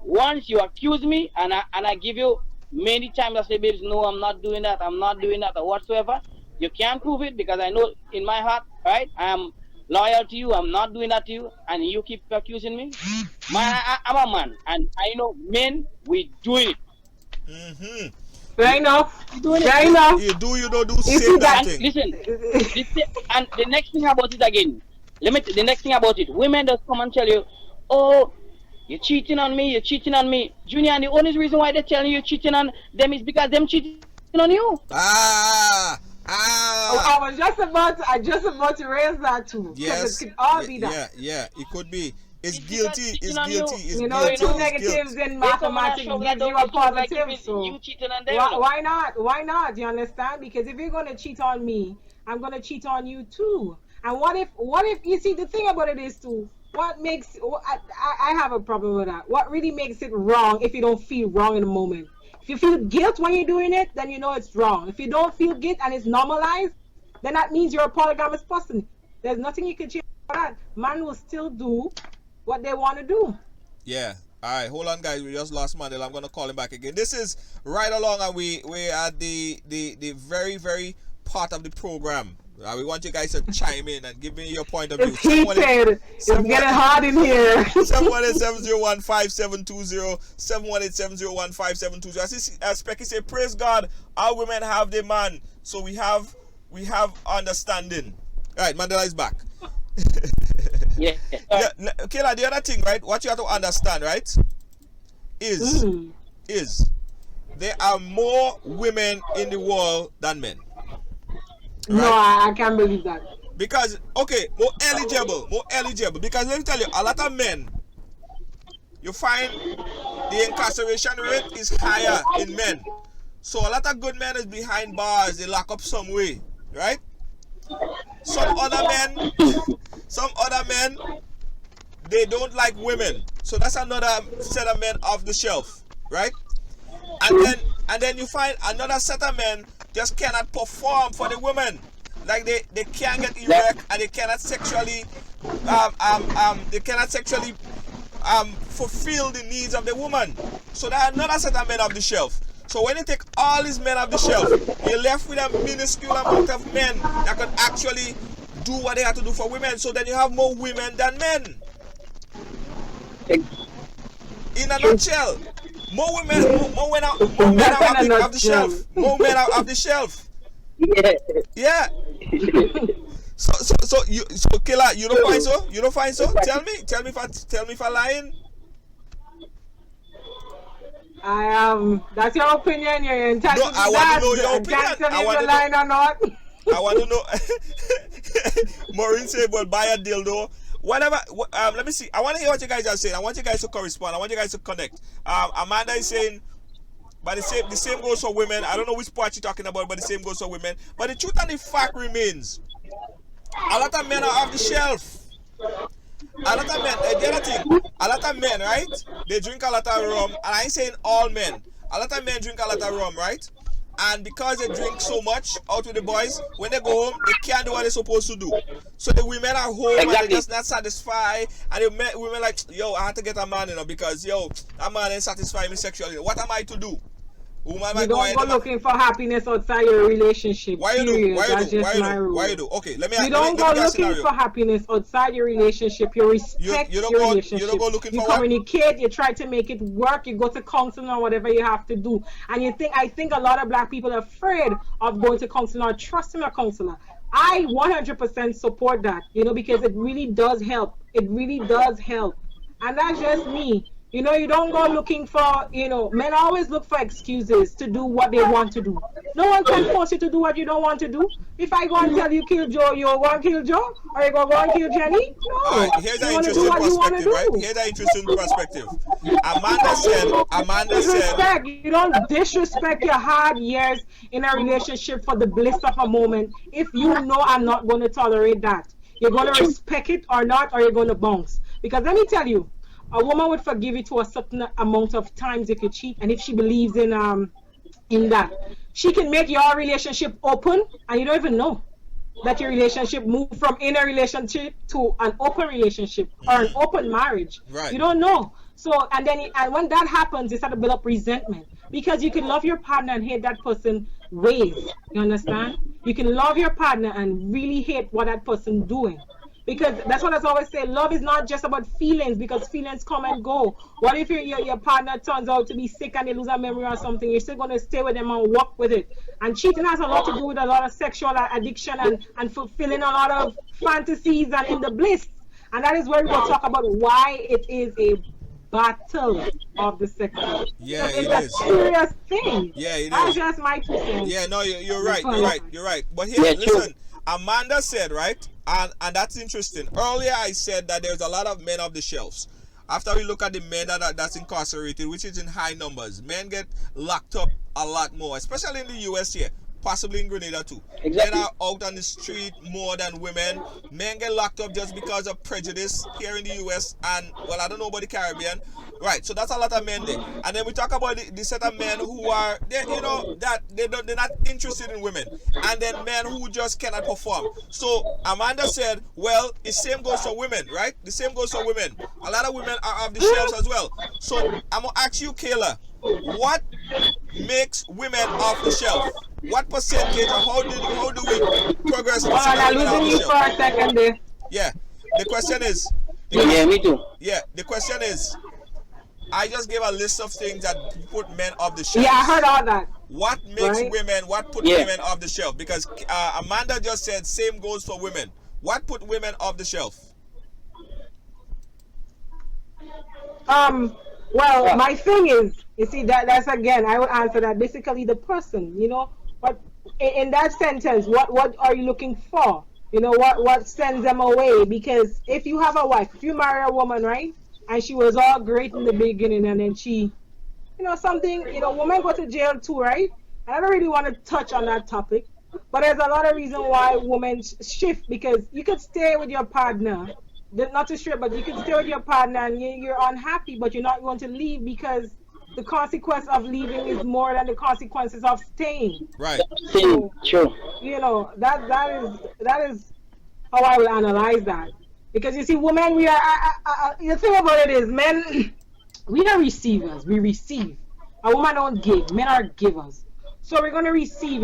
Once you accuse me and I give you many times I say, babes, no, I'm not doing that. I'm not doing that or whatsoever. You can't prove it because I know in my heart, right? I am loyal to you. I'm not doing that to you, and you keep accusing me. Man, I'm a man, and I know men, we do it. Mm-hmm. Fair enough. Fair enough. You don't do see same that- damn thing. Listen, and the next thing about it again, the next thing about it, women just come and tell you, oh, you're cheating on me, Junior, and the only reason why they're telling you you're cheating on them is because them cheating on you. I was just about to raise that too. 'Cause Yes. it could all be that. Yeah. It could be. It's It's guilty. because It's cheating on guilty. you. It's You know, guilty. two It's negatives guilt. in They come and mathematics show gives that you a like positive. you So cheating on them. why not? Why not? You understand? Because if you're gonna cheat on me, I'm gonna cheat on you too. And what if you see the thing about it is too? What makes I have a problem with that. What really makes it wrong if you don't feel wrong in the moment? If you feel guilt when you're doing it, then you know it's wrong. If you don't feel guilt and it's normalized, then that means you're a polygamous person. There's nothing you can change about that. Man will still do what they want to do. Yeah. All right, hold on, guys. We just lost Mandela. I'm gonna call him back again. This is Right Along, and we at the very very part of the program. We want you guys to chime in and give me your point of view. It's heated. It's getting hot in here. 718-701-5720, 718-701-5720. As Specky say, praise God, our women have the man, so we have understanding. All right, Mandela is back. Yeah. Yeah, Kayla, the other thing, right? What you have to understand, right, is there are more women in the world than men. No, I can't believe that. Because more eligible. Because let me tell you, a lot of men, you find the incarceration rate is higher in men. So a lot of good men is behind bars. They lock up some way, right? Some other men, they don't like women. So that's another set of men off the shelf, right? And then And then you find another set of men just cannot perform for the women. Like they can't get erect and they cannot sexually fulfill the needs of the woman. So there are another set of men off the shelf. So when you take all these men off the shelf, you're left with a minuscule amount of men that could actually do what they have to do for women. So then you have more women than men. In a nutshell, more men are off the shelf. More men are off the shelf. Yeah. So Kayla, you don't find so? You don't find so? Tell me if I'm lying. That's your opinion. You're entitled No, I want to know your opinion. I want to line or not. I want to know. Maureen said, "Well, buy a dildo." Whatever. Let me see. I want to hear what you guys are saying. I want you guys to correspond. I want you guys to connect. Amanda is saying, but the same goes for women. I don't know which part you're talking about, but the same goes for women. But the truth and the fact remains, a lot of men are off the shelf. A lot of men, the other thing, a lot of men, right? They drink a lot of rum, and I ain't saying all men. A lot of men drink a lot of rum, right? And because they drink so much out with the boys, when they go home, they can't do what they're supposed to do. So the women are home and they're just not satisfied. And the women like, yo, I have to get a man, because, yo, that man ain't satisfying me sexually. What am I to do? You don't go looking for happiness outside your relationship. Why you do? Why you do? Okay, let me. You don't go looking for happiness outside your relationship. You respect your relationship. You don't go looking for. You communicate. You try to make it work. You go to counseling or whatever you have to do. And I think a lot of black people are afraid of going to counseling or trusting a counselor. I 100% support that. Because it really does help. It really does help. And that's just me. You don't go looking for, men always look for excuses to do what they want to do. No one can force you to do what you don't want to do. If I go and tell you kill Joe, you'll go and kill Joe? Or you go and kill Jenny? No. All right, here's an interesting perspective, right? Here's an interesting perspective. Amanda said... You don't disrespect your hard years in a relationship for the bliss of a moment. If you know I'm not going to tolerate that. You're going to respect it or not, or you're going to bounce. Because let me tell you, a woman would forgive you to a certain amount of times if you cheat, and if she believes in that, she can make your relationship open, and you don't even know that your relationship moved from in a relationship to an open relationship or an open marriage. Right. You don't know. So, and when that happens, you start to build up resentment, because you can love your partner and hate that person ways. You understand? You can love your partner and really hate what that person doing. Because that's what I always say, love is not just about feelings, because feelings come and go. What if your partner turns out to be sick and they lose a memory or something? You're still going to stay with them and walk with it. And cheating has a lot to do with a lot of sexual addiction and fulfilling a lot of fantasies and in the bliss. And that is where we will talk about why it is a battle of the sexes. Yeah, it's a serious thing. Yeah, it is. That's just my 2 cents. Yeah, no, you're right. You're right. But here, listen, Amanda said, right? And that's interesting. Earlier I said that there's a lot of men off the shelves. After we look at the men that's incarcerated, which is in high numbers, men get locked up a lot more, especially in the US here, possibly in Grenada too. Exactly. Men are out on the street more than women. Men get locked up just because of prejudice here in the US and, well, I don't know about the Caribbean. Right, so that's a lot of men there. And then we talk about the set of men who are, they're not interested in women. And then men who just cannot perform. So Amanda said, well, the same goes for women, right? The same goes for women. A lot of women are off the shelves as well. So I'm going to ask you, Kayla, what makes women off the shelf? What percentage, or how do we progress? I'm losing you for a second there. Yeah, the question is... Yeah, me too. Yeah, the question is, I just gave a list of things that put men off the shelf. Yeah, I heard all that. What makes women, what put women off the shelf? Because Amanda just said same goes for women. What put women off the shelf? Well, my thing is, you see, that's again, I would answer that basically the person, but in that sentence, what are you looking for? What sends them away? Because if you have a wife, if you marry a woman, right, and she was all great in the beginning, and then she, women go to jail too, right? And I don't really want to touch on that topic, but there's a lot of reason why women shift, because you could stay with your partner, not to strip, but you could stay with your partner and you're unhappy, but you're not going to leave because the consequence of leaving is more than the consequences of staying. Right. Sin, So, true. that is how I will analyze that. Because you see, women, we are. The thing about it is, men, we are receivers. We receive. A woman don't give. Men are givers. So we're gonna receive.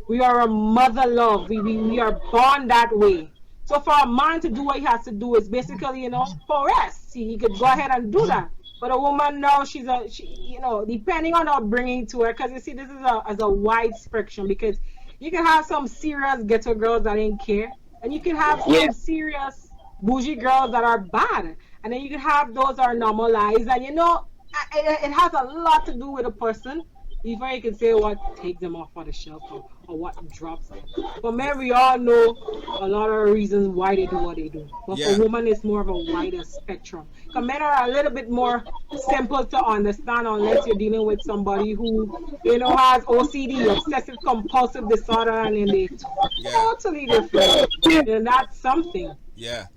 We are a mother love. We are born that way. So for a man to do what he has to do is basically, for rest. He could go ahead and do that. But a woman now, depending on our bringing to her, because you see, this is a wide spectrum. Because you can have some serious ghetto girls that ain't care, and you can have Yeah. some serious bougie girls that are bad, and then you can have those that are normalized. And it has a lot to do with a person before you can say what takes them off of the shelf, or what drops them. For men, we all know a lot of reasons why they do what they do. But for Yeah. women, it's more of a wider spectrum. Because men are a little bit more simple to understand unless you're dealing with somebody who, has OCD, obsessive compulsive disorder, and then they Yeah. totally different. Yeah. And that's something. Yeah.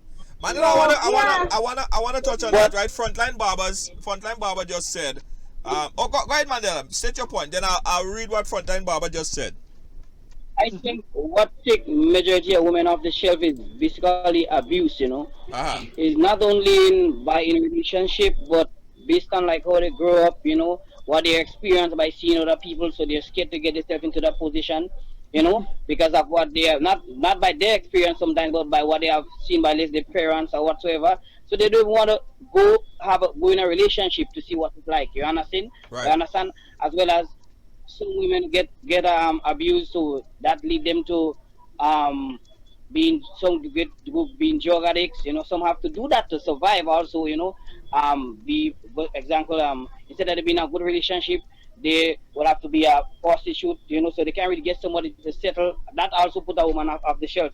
Mandela, So yeah, I wanna touch on But that, right? Frontline barber just said. Go ahead, Mandela. State your point. Then I'll read what Frontline barber just said. I think what take majority of women off the shelf is basically abuse, Uh-huh. It's not only in relationship, but based on like how they grow up, what they experience by seeing other people, so they're scared to get themselves into that position, because of what they have not by their experience sometimes, but by what they have seen by their parents or whatsoever. So they don't want to go in a relationship to see what it's like. You understand? You Right. understand? As well as some women get abused, so that lead them to um being drug addicts. Some have to do that to survive. Also, be for example, instead of being a good relationship, they will have to be a prostitute. So they can't really get somebody to settle. That also put a woman off the shelf.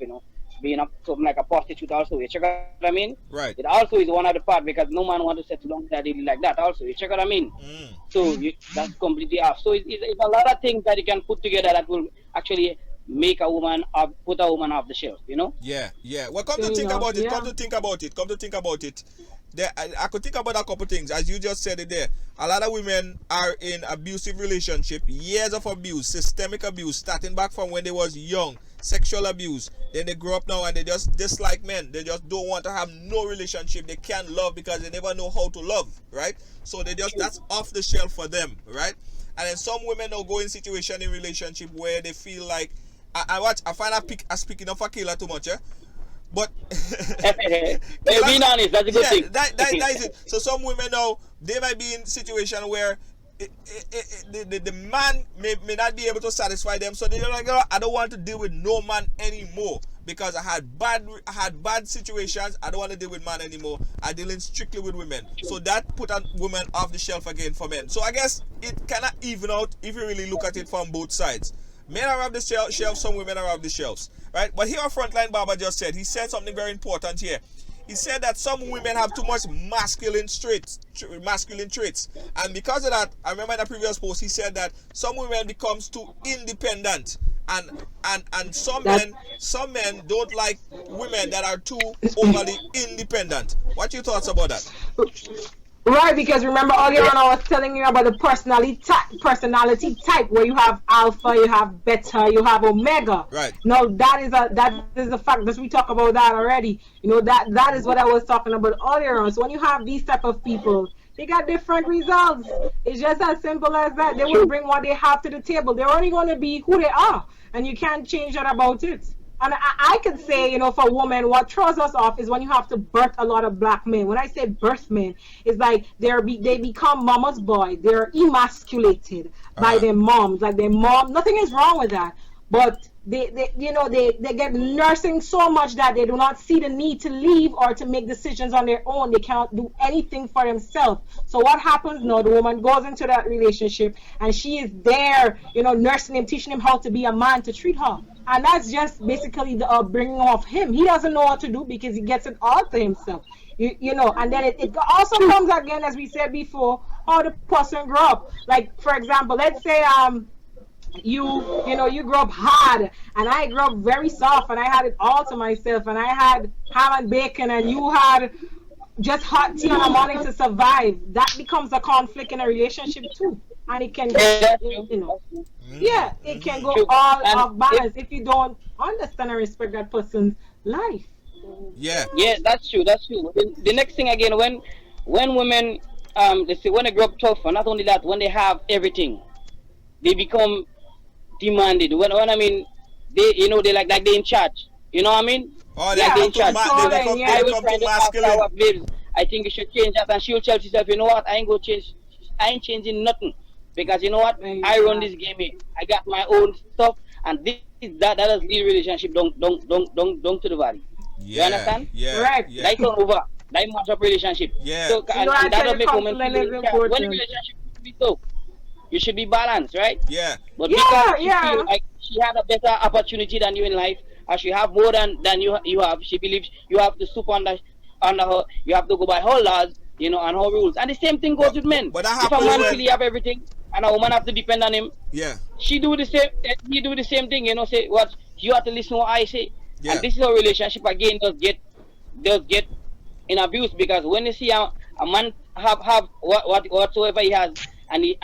Being something like a prostitute also. You check what I mean? It Right. also is one of the part because no man want to settle down that daily like that. Also, you check what I mean? Mm. So that's completely off. So it's a lot of things that you can put together that will actually make a woman put a woman off the shelf. Yeah, yeah. Well, come to fair think enough. about it. Yeah. Come to think about it. I could think about a couple things. As you just said it there, a lot of women are in abusive relationship, years of abuse, systemic abuse, starting back from when they was young, sexual abuse. Then they grow up now and they just dislike men. They just don't want to have no relationship. They can't love because they never know how to love, right? So that's off the shelf for them, right? And then some women now go in situation in relationship where they feel like I find I speak enough for Kayla too much, but Hey, being honest, that's a good yeah, thing. that is it. So some women now they might be in situation where the man may not be able to satisfy them, so they're like, "Oh, I don't want to deal with no man anymore because I had bad situations. I don't want to deal with man anymore. I'm dealing strictly with women." So that put a woman off the shelf again for men. So I guess it cannot even out if you really look at it from both sides. Men are off the shelf, some women are off the shelves, right? But here, Frontline Barber just said, he said something very important here. He said that some women have too much masculine traits, and because of that, I remember in the previous post he said that some women becomes too independent, and That some men don't like women that are too overly independent. What your thoughts about that? Right, because remember earlier on I was telling you about the personality type where you have alpha, you have beta, you have omega. Right. Now that is a fact. Because we talk about that already. That is what I was talking about earlier on. So when you have these type of people, they got different results. It's just as simple as that. They will bring what they have to the table. They're only going to be who they are, and you can't change that about it. And I could say, for women, what throws us off is when you have to birth a lot of black men. When I say birth men, it's like they become mama's boy. They're emasculated by their moms. Like their mom, nothing is wrong with that. But they get nursing so much that they do not see the need to leave or to make decisions on their own. They can't do anything for themselves. So what happens now? The woman goes into that relationship and she is there, nursing him, teaching him how to be a man, to treat her. And that's just basically the upbringing of him. He doesn't know what to do because he gets it all to himself. And then it also comes again, as we said before, how the person grew up. Like, for example, let's say you grew up hard and I grew up very soft and I had it all to myself and I had ham and bacon and you had just hot tea on a morning to survive, that becomes a conflict in a relationship too. And it can Yeah, get, that's true. you know, That's true. yeah, it can go True. all And off balance if you don't understand and respect that person's life. Yeah. yeah, that's true. That's true. The next thing again, when women they say when they grow up tough, and not only that, when they have everything, they become demanded. When I mean they they like they in charge. You know what I mean? Oh, they Like they Yeah, in become too charge. they Because controlling, become they I yeah. will become try too to ask her masculine. what babes. I think you should change that, and she'll tell herself, you know what? I ain't gonna change. I ain't changing nothing because you know what? I run this Exactly. game here. I got my own stuff, and that has lead relationship don't to the valley. You Yeah, understand? yeah, Correct. yeah, That turn over. That match up relationship. yeah, So You know, and I that tell will you, make women counseling feel is in charge. When the important. relationship should be so, you should be balanced, right? yeah, But because Yeah, she feel yeah. like she had a better opportunity than you in life, or she have more than you have, she believes you have to stoop under her. You have to go by her laws, and her rules. And the same thing goes but with men. but that If a happens man feel when he have everything, and a woman have to depend on him, yeah, she do the same. He do the same thing. Say what you have to listen to what I say. And yeah, this is how relationship again does get in abuse because when you see a man have whatsoever he has and you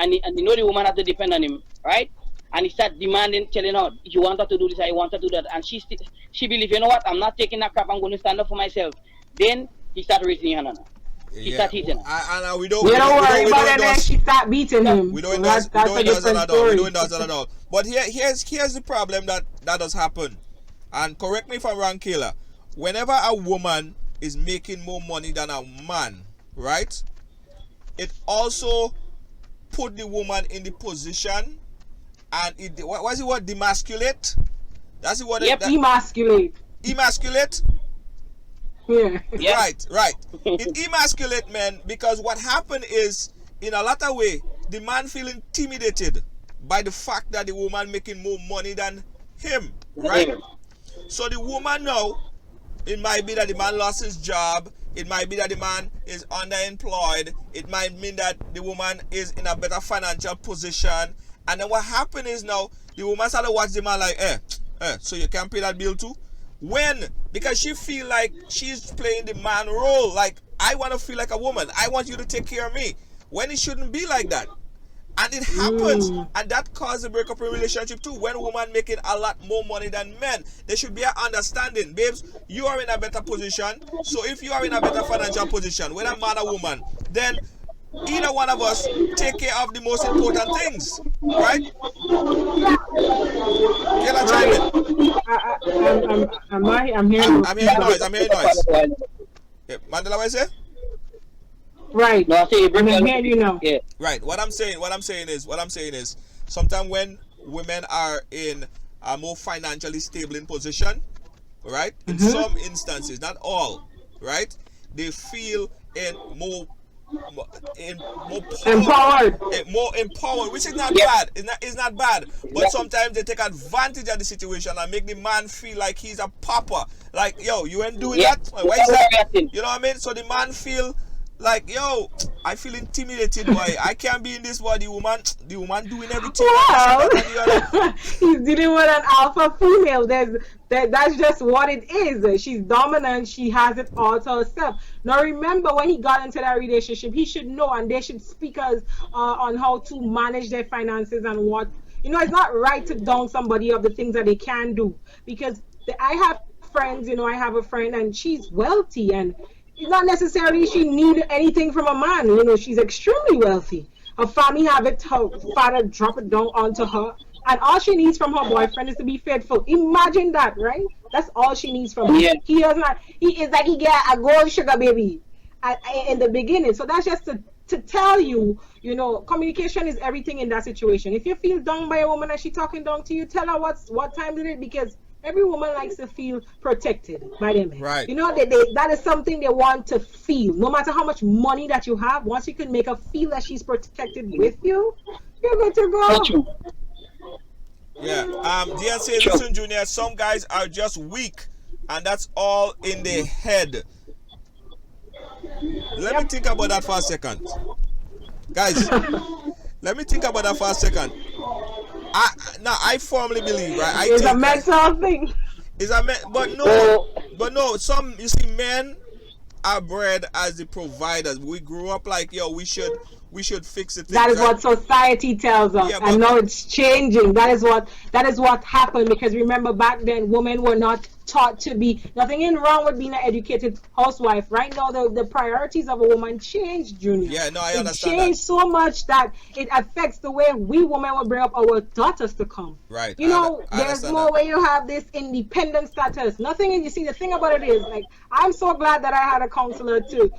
know the woman has to depend on him, right? And he start demanding, telling her you want her to do this, I want her to do that, and she believe, you know what, I'm not taking that crap, I'm going to stand up for myself. Then he start raising her hand on her. He yeah. start hitting her. And You don't worry we about don't it, and then endorse she start beating him. So we that's don't a endorse that different at all. We don't story. endorse that at all. But here's the problem that does happen. And correct me if I'm wrong, Kayla. Whenever a woman is making more money than a man, right? It also put the woman in the position, and what is it, what, demasculate? That's the word Yep. that Emasculate. emasculate. Yeah. Yep. Right. It emasculate men because what happened is, in a lot of way, the man feel intimidated by the fact that the woman making more money than him, right? Him. So the woman now, it might be that the man lost his job. It might be that the man is underemployed. It might mean that the woman is in a better financial position. And then what happened is now the woman started watch the man like, so you can't pay that bill too? When? Because she feel like she's playing the man role. Like, I want to feel like a woman. I want you to take care of me. When it shouldn't be like that. And it happens, Mm. and that causes a breakup in relationship too. When a woman making a lot more money than men, there should be an understanding. Babes, you are in a better position. So if you are in a better financial position, whether man or woman, then either one of us take care of the most important things, right? Kayla, chime Right. in. I'm hearing I'm hearing feedback. noise. I'm hearing noise. Yeah, Mandela, what I say? Right. No, I say you bring I'm me hearing you now. Yeah. Right. What I'm saying is, sometimes when women are in a more financially stable in position, right? In Mm-hmm. some instances, not all, right? They feel in more power, Empowered. more empowered, which is not Yep. bad. It's not bad. But Exactly. sometimes they take advantage of the situation and make the man feel like he's a papa. Like, yo, you ain't doing Yeah. that. Why is That's that? what I'm asking. You know what I mean? So the man feel like, yo, I feel intimidated, boy. I can't be in this, boy. The woman doing everything and this and Well, that and the other. he's dealing with an alpha female. That's just what it is. She's dominant. She has it all to herself. Now remember, when he got into that relationship, he should know, and they should speak us on how to manage their finances and what. It's not right to down somebody of the things that they can do because I have friends. I have a friend and she's wealthy and it's not necessarily she need anything from a man. She's extremely wealthy. Her family have it, her father drop it down onto her. And all she needs from her boyfriend is to be faithful. Imagine that, right? That's all she needs from him. Yeah. He does not, he is like he get a gold sugar baby in the beginning. So that's just to tell you, communication is everything in that situation. If you feel down by a woman and she talking down to you, tell her what time is it, because every woman likes to feel protected by their men. Right. That is something they want to feel. No matter how much money that you have, once you can make her feel that she's protected with you, you're good to So go. true. Yeah. Dion says, Sure. listen, Junior, some guys are just weak, and that's all in their head. Let me think about that for a second. Guys, let me think about that for a second. I firmly believe, right? I It's a think mental thing. it's a man, but So no. Some, you see, men are bred as the providers. We grew up like, yo, we should fix the That things, is right? what society tells us, Yeah, and but now it's changing. That is what happened, because remember back then women were not taught to be. Nothing in wrong with being an educated housewife. Right now, the priorities of a woman changed, Junior. yeah, no, I It understand that. changed so much that it affects the way we women will bring up our daughters to come. Right. I There's understand that. more where you have this independent status. Nothing in, you see, the thing about it is, like, I'm so glad that I had a counselor to,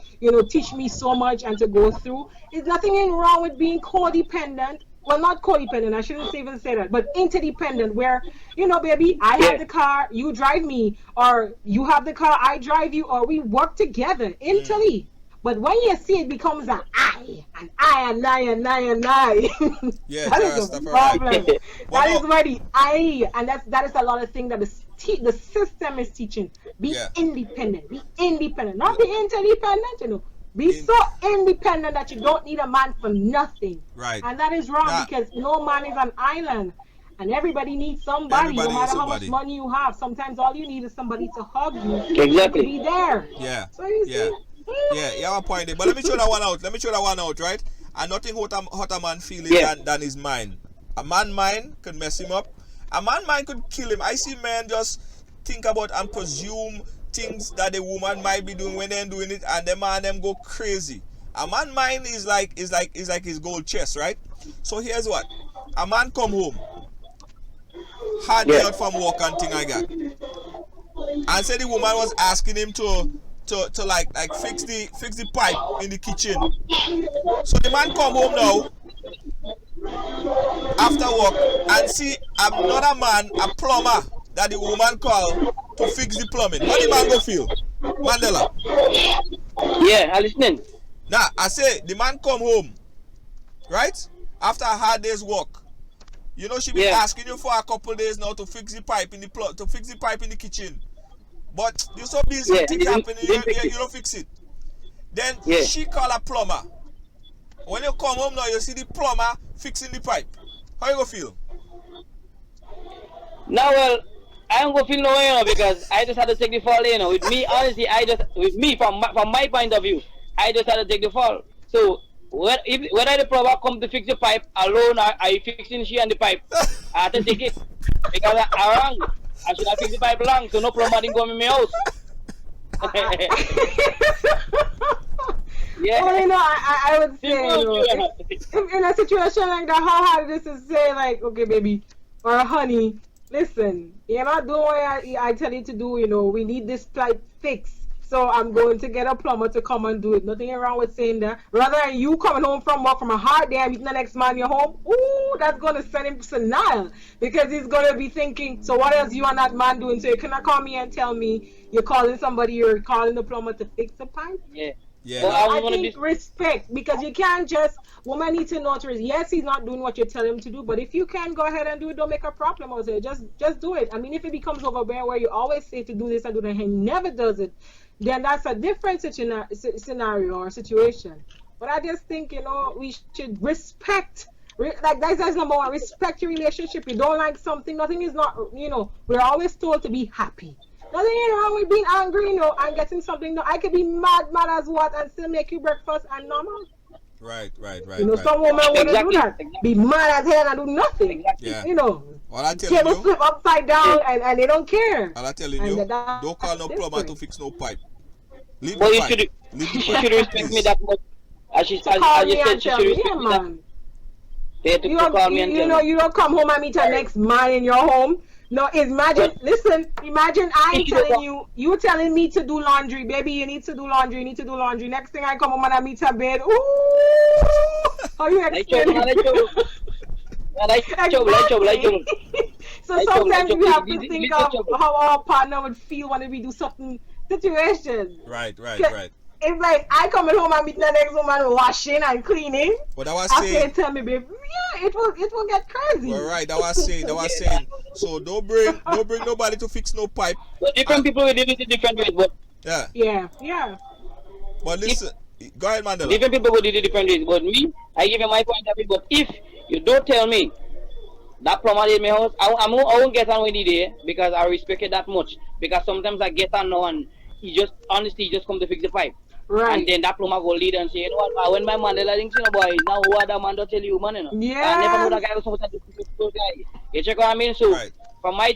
teach me so much and to go through. There's nothing in wrong with being codependent. Well, not codependent, I shouldn't even say that, but interdependent, where, baby, I have the car, you drive me, or you have the car, I drive you, or we work together interly. But when you see it becomes an I, and I, and I, and I, and I, Yeah, that Tara is a stuff, problem. right. But That is no, why the I, and that is a lot of things that the system is teaching. Be yeah. independent. Be independent. Not be interdependent. Be In, so independent that you don't need a man for nothing. right. And that is wrong, Nah, because no man is an island. And everybody needs somebody, no everybody is matter how much somebody. money you have. Sometimes all you need is somebody to hug you and to Exactly. be there. Yeah. So you Yeah. see. Yeah, you have a point there. But let me throw that one out. Let me throw that one out, right? And nothing hotter man feeling Yeah. than his mind. A man mind could mess him up. A man mind could kill him. I see men just think about and presume things that the woman might be doing when they're doing it, and the man them go crazy. A man mind is like his gold chest, right? So here's what. A man come home, hard day Yeah. out from work and thing like that. And say the woman was asking him to like fix the pipe in the kitchen. So the man come home now after work and see another man, a plumber, that the woman call to fix the plumbing. How the man go feel? Mandela. Yeah, I'm listening. Now I say the man come home, right? After a hard day's work. She be asking you for a couple days now to fix the pipe in the kitchen. But you're so busy, Yeah, things happen, you it. don't fix it. Then Yeah. she call a plumber. When you come home now, you see the plumber fixing the pipe. How you gonna feel? Now, well, I don't go feel no way, because I just had to take the fall, With me, honestly, from my point of view, I just had to take the fall. So, whether the plumber come to fix the pipe alone, or I fixing she and the pipe, I have to take it. Because I wrong. I should have fixed the pipe long, so no plumber didn't come in my house. Yeah. Well, I would say, in a situation like that, how hard it is to say, like, okay, baby, or honey, listen, you're not doing what I tell you to do, we need this pipe fixed. So I'm going to get a plumber to come and do it. Nothing wrong with saying that. Rather than you coming home from work from a hard day and meeting the next man you're home, ooh, that's going to send him senile. Because he's going to be thinking, so what else you and that man doing? So you cannot call me and tell me you're calling somebody, you're calling the plumber to fix the pipe? Yeah. Yeah. Well, I think respect, because you can't just, woman need to know, yes, he's not doing what you tell him to do, but if you can go ahead and do it, don't make a problem out of it. Just do it. I mean, if it becomes overbearing where you always say to do this and do that and he never does it, then that's a different scenario or situation. But I just think, we should respect, like that's number one, respect your relationship. You don't like something, nothing is not, we're always told to be happy. Nothing is wrong with being angry, and getting something. I could be mad as what, and still make you breakfast and normal. Right. Some women wouldn't do that. Be mad as hell and do nothing. Yeah. All I tell Table you, flip upside down and they don't care. all I telling you, don't call no plumber to fix no pipe. Leave Well, the you pipe. should, Leave she the pipe. should respect me Please. that much. As you Call me said, and she tell should me, respect yeah, me that. man. They have to call me and tell me. You don't come home and meet your next man in your home. No, imagine I telling you telling me to do laundry, baby, you need to do laundry. Next thing I come home and I meet her bed. Ooh, how you explain it? So sometimes we have to think of how our partner would feel when we do something situation. Right. It's like I coming home and meeting the next woman washing and cleaning. What I was After saying. they tell me, babe, yeah, it will get crazy. Well, right. That was saying. So don't bring nobody to fix no pipe. But different people will do it in different ways. But Yeah. Yeah. But listen, go ahead, Mandela. different people will do it different ways. But me, I give you my point of view. But if you don't tell me that plumber in my house, I won't get on with it there, because I respect it that much. Because sometimes I get on now and he just come to fix the pipe. Right. And then that plumber go lead and say, you know what, when my Mandela links, you know, boy, now who other man don't tell you, man, you know. Yeah. I never know that guy was supposed to do this guy. You check what I mean? So, Right. from my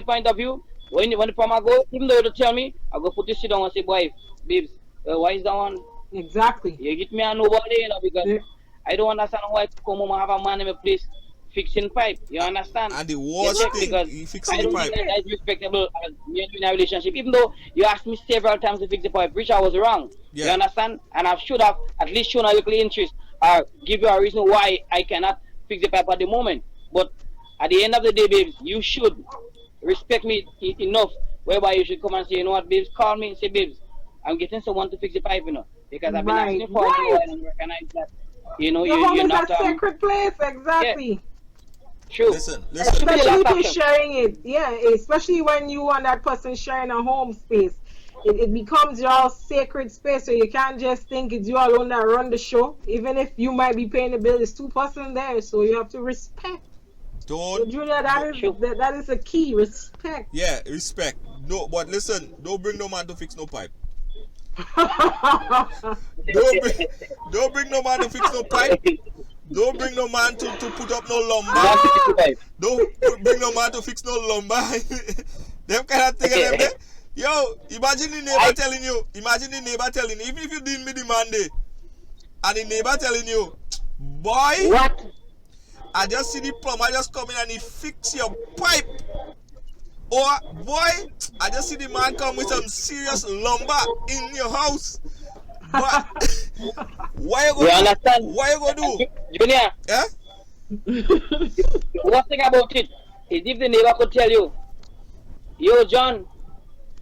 point of view, when the plumber go, even though you tell me, I go put this shit down and say, boy, babes, why is that one? Exactly. You get me a nobody, you know, because Yeah. I don't understand why I come home and have a man in my place fixing pipe. You understand? And the worst thing, because he I fixing the don't pipe. think that is respectable as me and you in a relationship. Even though you asked me several times to fix the pipe, which I was wrong. Yeah. You understand? And I should have at least shown a little interest or give you a reason why I cannot fix the pipe at the moment. But at the end of the day, babes, you should respect me enough whereby you should come and say, you know what, babes, call me and say, babes, I'm getting someone to fix the pipe, you know. Because I've been Right, asking for a right. while and recognize that, you know, Your home you're is not a sacred place. Exactly. true. Listen. Especially if last you're option. sharing it. Yeah, especially when you and that person sharing a home space. It becomes your sacred space, so you can't just think it's you alone that run the show. Even if you might be paying the bill, there's two person there, so you have to respect. So, Don't. Junior, that is a key. Respect. Yeah, respect. No, but listen, don't bring no man to fix no pipe. Don't bring no man to fix no pipe. Don't bring no man to put up no lumber. Don't bring no man to fix no lumber. Them kind of thing. Them there. Yo, imagine the neighbor telling you. Even if you didn't meet the man there, and the neighbor telling you, boy, What? I just see the plumber just come in and he fix your pipe. Or, boy, I just see the man come with some serious lumber in your house. But what you gonna do? What you gonna do? Junior, Eh? the worst thing about it is if the neighbor could tell you, yo, John,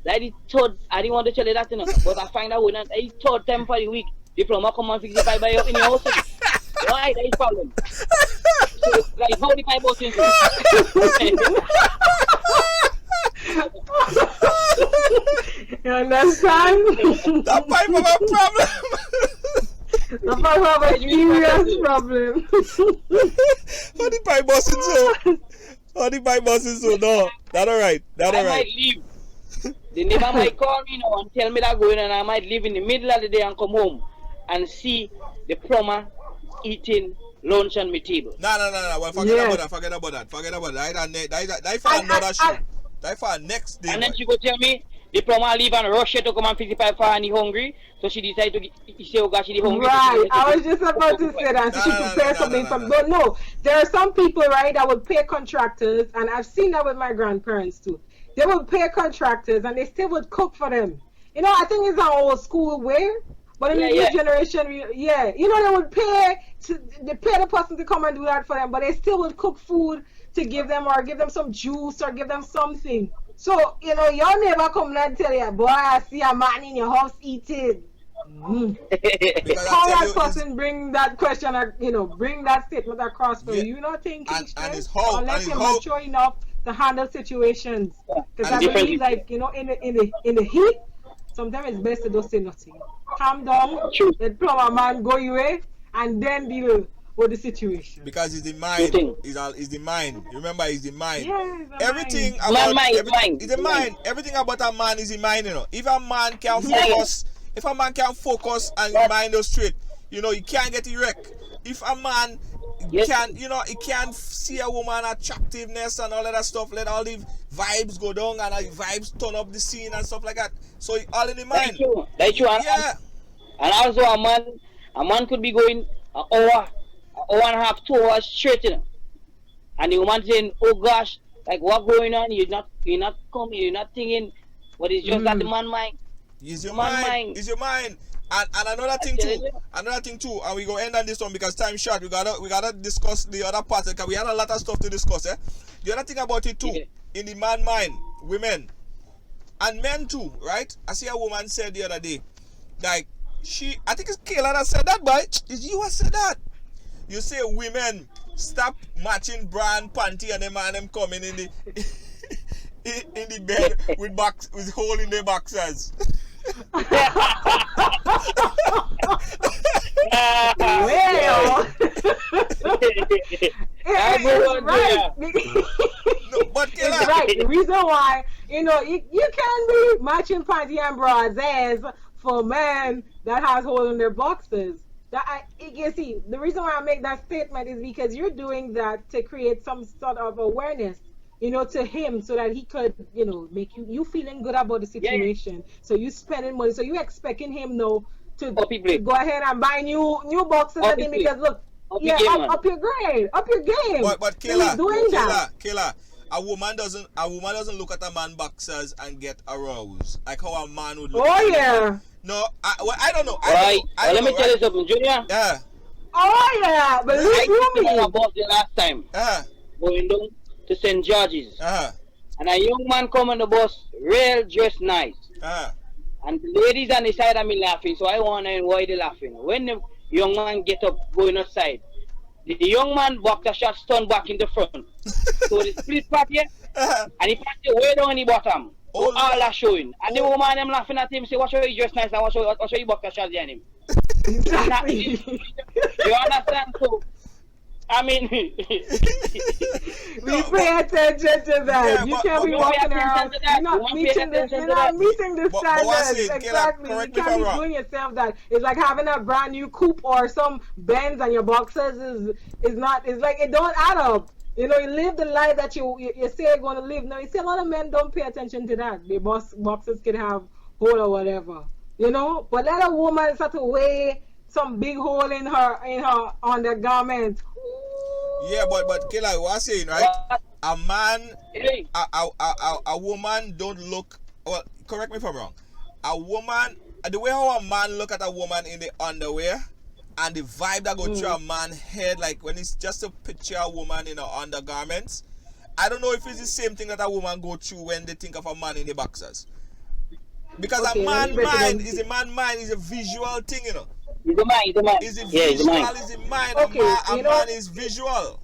that is third, I didn't want to tell you that, you know, but I find out when that is third time for the week, the plumber come and fix the pipe in your house. Why? That is problem. So, like, how the pipe was in? You understand? That pipe have a problem. The pipe have a serious problem. How the pipe busting so? How the pipe busting so? No, that alright. That I alright. might leave. The neighbor might call me now and tell me that going and I might leave in the middle of the day and come home and see the plumber eating lunch on my table. No. Well, forget about that. That for another show. That for next day. And then she go tell me the plumber leave and rush her to come and fix the pipe for her and he hungry. So she decide to say, oh gosh, she hungry. Right, I was just about to say that. So she prepare something from. But no, there are some people, right, that would pay contractors, and I've seen that with my grandparents too. They would pay contractors and they still would cook for them. You know, I think it's an old school way. But in the new generation, you know, they would pay the person to come and do that for them, but they still would cook food to give them, or give them some juice, or give them something. So, you know, your neighbor come and tell you, boy, I see a man in your house eating. How that person bring that question, you know, bring that statement across for you, not thinking and it's how, unless you're mature enough to handle situations. Because I believe, like, you know, in the heat, sometimes it's best to just say nothing. Calm down, let plumber man go your way, and then deal with the situation. Because it's the mind. It's the mind. Remember, it's the mind. Yeah, everything mind. about Mind. it's the mind. Everything about a man is the mind. You know, if a man can focus, and his mind is straight, you know, he can't get erect. If a man can, you know, he can't see a woman attractiveness and all of that stuff, let all the vibes go down and the vibes turn up the scene and stuff like that. So it's all in the mind. That's true. Yeah. And also a man could be going an hour and a half, 2 hours straight, you know. And the woman saying, oh gosh, like what going on? You're not coming, you're not thinking, but it's just that the man mind. It's your mind. It's your mind. And another thing too, and we go end on this one because time short. We gotta discuss the other part because we had a lot of stuff to discuss. The other thing about it too, in the man mind, women and men too, right? I see a woman said the other day, like I think it's Kayla that said that, boy. It's you that said that. You say women stop matching brand panty and them coming in the in the bed with hole in their boxers. Well, Right. No, but Kayla, it's right. The reason why You can be matching panty and bras as for men that has holes in their boxes. You see, the reason why I make that statement is because you're doing that to create some sort of awareness, to him so that he could, make you feeling good about the situation. So you spending money. So you expecting him now to go ahead and buy new boxes and then because look, up your grade, up your game. But Kayla, Kayla, a woman doesn't look at a man boxers and get aroused like how a man would look. Oh yeah. No, I don't know. Let me tell you something, Junior. Yeah. Oh yeah, but listen to me. About the last time. Going down to St. George's. And a young man come on the bus, real dressed nice. And the ladies on the side of me laughing, so I wonder why they laughing. When the young man get up going outside, the young man boxer shot stun back in the front. So the split part here, and he passed it way down in the bottom. All are showing. And the woman them laughing at him, say, watch how you dress nice and watch how you boxer shots behind him. Exactly. You understand? So, I mean, we pay attention to that. You can't be walking around. You're not meeting the standards. Exactly. You can't be doing yourself that. It's like having a brand new coupe or some Benz and your boxers is not. It's like it don't add up. You live the life that you say you're going to live. Now, you see a lot of men don't pay attention to that. The boxers can have hole or whatever. But let a woman start to weigh some big hole in her undergarment. Yeah, but Kayla, what I'm saying, right? A man, a woman don't look. Well, correct me if I'm wrong. A woman, the way how a man look at a woman in the underwear, and the vibe that go through a man's head, like when it's just a picture of a woman in her undergarments. I don't know if it's the same thing that a woman go through when they think of a man in the boxers. Because a man mind is a visual thing, It's a mind. Is it visual? Is it mind? Okay, a man is visual.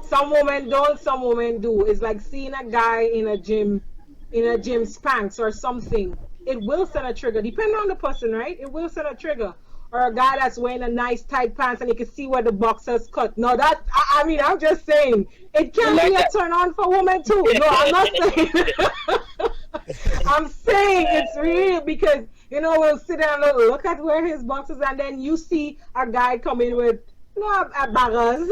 Some women don't, some women do. It's like seeing a guy in a gym Spanx or something. It will send a trigger. Depending on the person, right? It will send a trigger. Or a guy that's wearing a nice tight pants and you can see where the boxers cut. No, I'm just saying. It can be a turn on for women too. No, I'm not saying. I'm saying it's real because, we'll sit down and look at where his boxers and then you see a guy come in with, a baggers.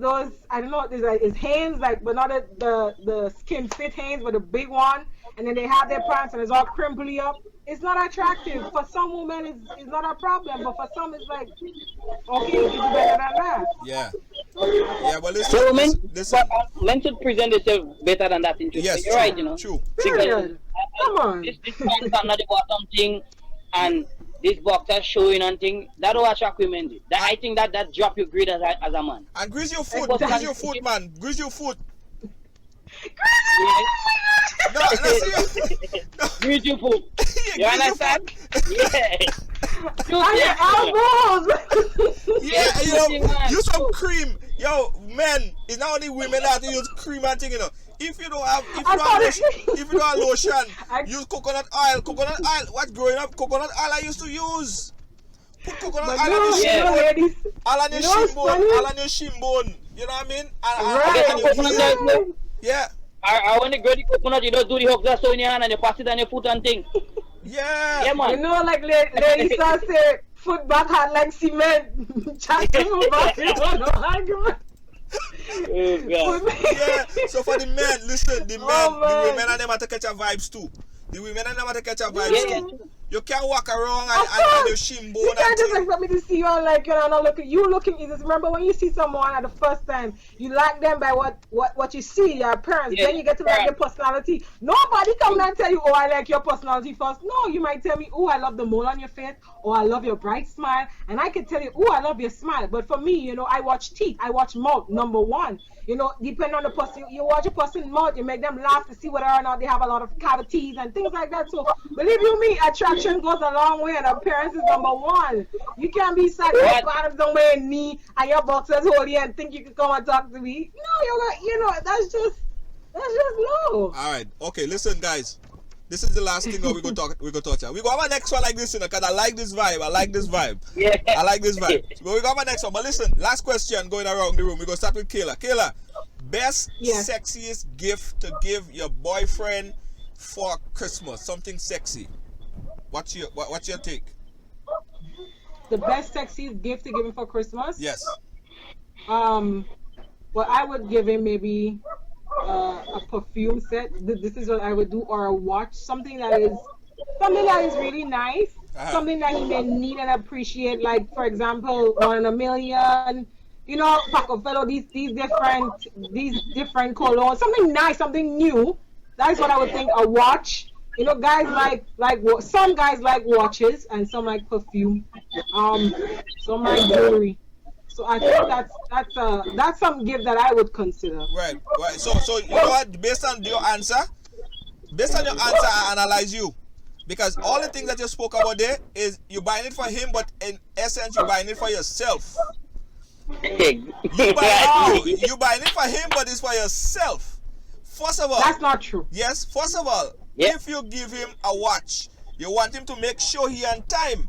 Those, I don't know, his hands, like, but not the skin fit hands, but the big one. And then they have their pants and it's all crimply up. It's not attractive. For some women, it's not a problem. But for some, it's like, okay, it's better than that. Yeah. Yeah, but listen. So men should present themselves better than that. Yes, you're right, True. Period. Come on. This pants are not the bottom thing, and this boxer showing and thing, that will attract women. I think that drop your grade as a man. And grease your foot. Grease your foot, man. Grease your foot. No, Grease your foot. You understand? Yeah. On your elbows. Yeah, use some cream. Yo, men, it's not only women that use cream and thing, If you don't have lotion, use coconut oil. Coconut oil. What growing up? Coconut oil I used to use. Put coconut oil on your shinbone. Oil on your shinbone. Oil on your shinbone. You know what I mean? Yeah. I want to grow the coconut, you don't do the hooks so in your hand and you pass it on your foot and thing. Yeah. Yeah, man. Like ladies say, foot back hard like cement. Chat foot back, no argument. Yeah, so for the men, listen, the women and them have to catch a vibes too. The women and them have to catch a vibes too. You can't walk around and your shinbone. You can't just expect me to see you on like, not looking. You looking easy. Remember when you see someone at the first time, you like them by what you see, your appearance. Then you get to like their personality. Nobody come and tell you, oh, I like your personality first. No, you might tell me, oh, I love the mole on your face, or I love your bright smile. And I can tell you, oh, I love your smile. But for me, I watch teeth. I watch mouth, number one. Depending on the person, you watch a person's mouth, you make them laugh to see whether or not they have a lot of cavities and things like that. So, believe you me, attraction goes a long way and appearance is number one. You can't be sat there bottom somewhere in knee and your boxers hold you and think you can come and talk to me. No, that's just low. All right, okay, listen, guys. This is the last thing we're gonna talk about. We got our next one like this, because I like this vibe. Yeah. I like this vibe. So we got our next one. But listen, last question going around the room. We're gonna start with Kayla. Kayla, Best, Yes. sexiest gift to give your boyfriend for Christmas. Something sexy. What's your take? The best sexiest gift to give him for Christmas. Yes. Um, well, I would give him maybe a perfume set. This is what I would do, or a watch, something that is really nice, Uh-huh. something that he may need and appreciate. Like for example, 1 in a million. Paco Fellow, these different colognes, something nice, something new. That is what I would think. A watch. Guys some guys like watches and some like perfume. Um, some like jewelry. So I think that's some gift that I would consider. Right. Right. So you know what? Based on your answer, I analyze you. Because all the things that you spoke about there is you buying it for him, but in essence you buying it for yourself. You buying it for him, but it's for yourself. First of all, That's not true. yes. First of all, Yeah. if you give him a watch, you want him to make sure he on time.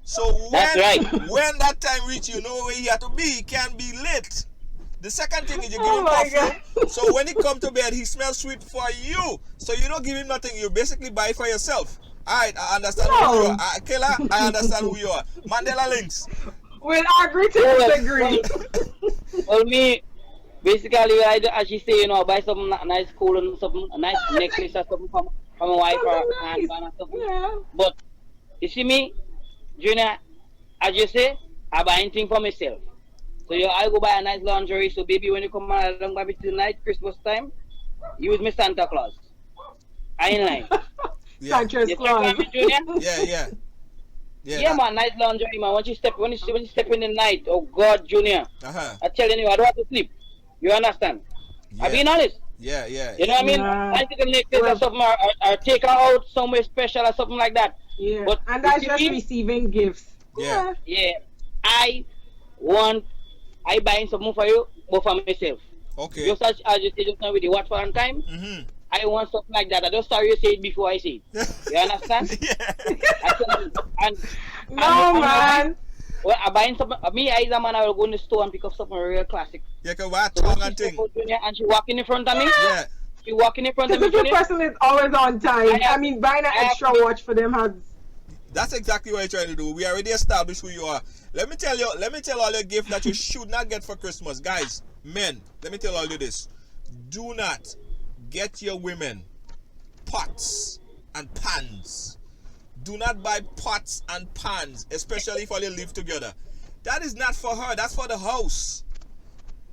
So That's right. when that time reach, you know where he had to be. He can't be late. The second thing is you give Oh him my perfume. God. So when he come to bed, he smells sweet for you. So you don't give him nothing. You basically buy it for yourself. Alright, I understand who you No. are. Kayla, I understand who you are. Mandela Lynks. We'll agree to disagree. Well, me, basically, as you say, buy some nice cool and something, a nice necklace or something from my wife or Something nice. handband or something. Yeah. But you see me, Junior, as you say, I buy anything for myself. So I go buy a nice lingerie. So baby, when you come along by me tonight, Christmas time, use me Santa Claus. I ain't lying. Yeah. Sanchez You Claus. check me, Junior? Yeah. Yeah, man, nice lingerie, man. When you step in the night, oh God, Junior, Uh-huh. I'm telling you, I don't want to sleep. You understand? I'm being honest. Yeah. You know what I mean? Yeah. I think the necklace or something, or take her out somewhere special or something like that. Yeah. But And that's you just see me? receiving gifts. Yeah. Yeah, I buying something for you, but for myself. Okay. Just as you say just now with the watch for on time, Mm-hmm. I want something like that. I just sorry you say it before I say it. You understand? Yeah. I tell you, No, and man. well, I buying something. Me, as a man, I will go in the store and pick up something real classic. You can wear So tongue when and she thing. step out, Junior, and she walking in front of me. Yeah. She walking in front of Because me, if your Junior. person is always on time, I I mean, buying an I have- extra watch for them has. That's exactly what you're trying to do. We already established who you are. Let me tell all your gifts that you should not get for Christmas. Guys, men, let me tell all you this. Do not get your women pots and pans. Do not buy pots and pans, especially if you live together. That is not for her, that's for the house.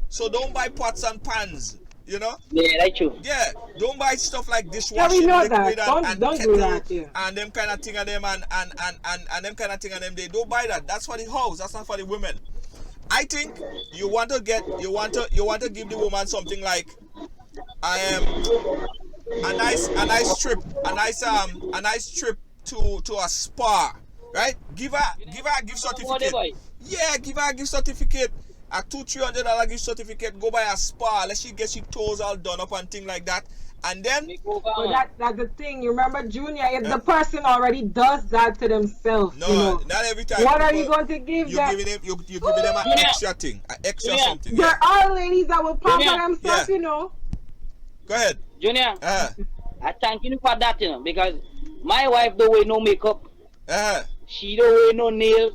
So don't buy pots and pans, you know? Yeah, that's true. Yeah, don't buy stuff like Yeah, dishwashing we know liquid that. and Don't kettle do that. Yeah. and them kind of thing of them and them kind of thing of them. They don't buy that. That's for the house. That's not for the women. I think you want to give the woman something like a nice trip to a spa, right? Give her a gift certificate. Yeah, give her a gift certificate. A $200-300 gift certificate. Go buy a spa. Let she get she toes all done up and thing like that. And then But that's the thing. You remember, Junior, if the person already does that to themselves, no, not every time. what are you going to give You them? giving them an extra thing, an extra Yeah. something. There Yeah. are ladies that will pamper Junior. themselves, Yeah. Go ahead. Junior, Uh-huh. I thank you for that, because my wife don't wear no makeup. Uh-huh. She don't wear no nails.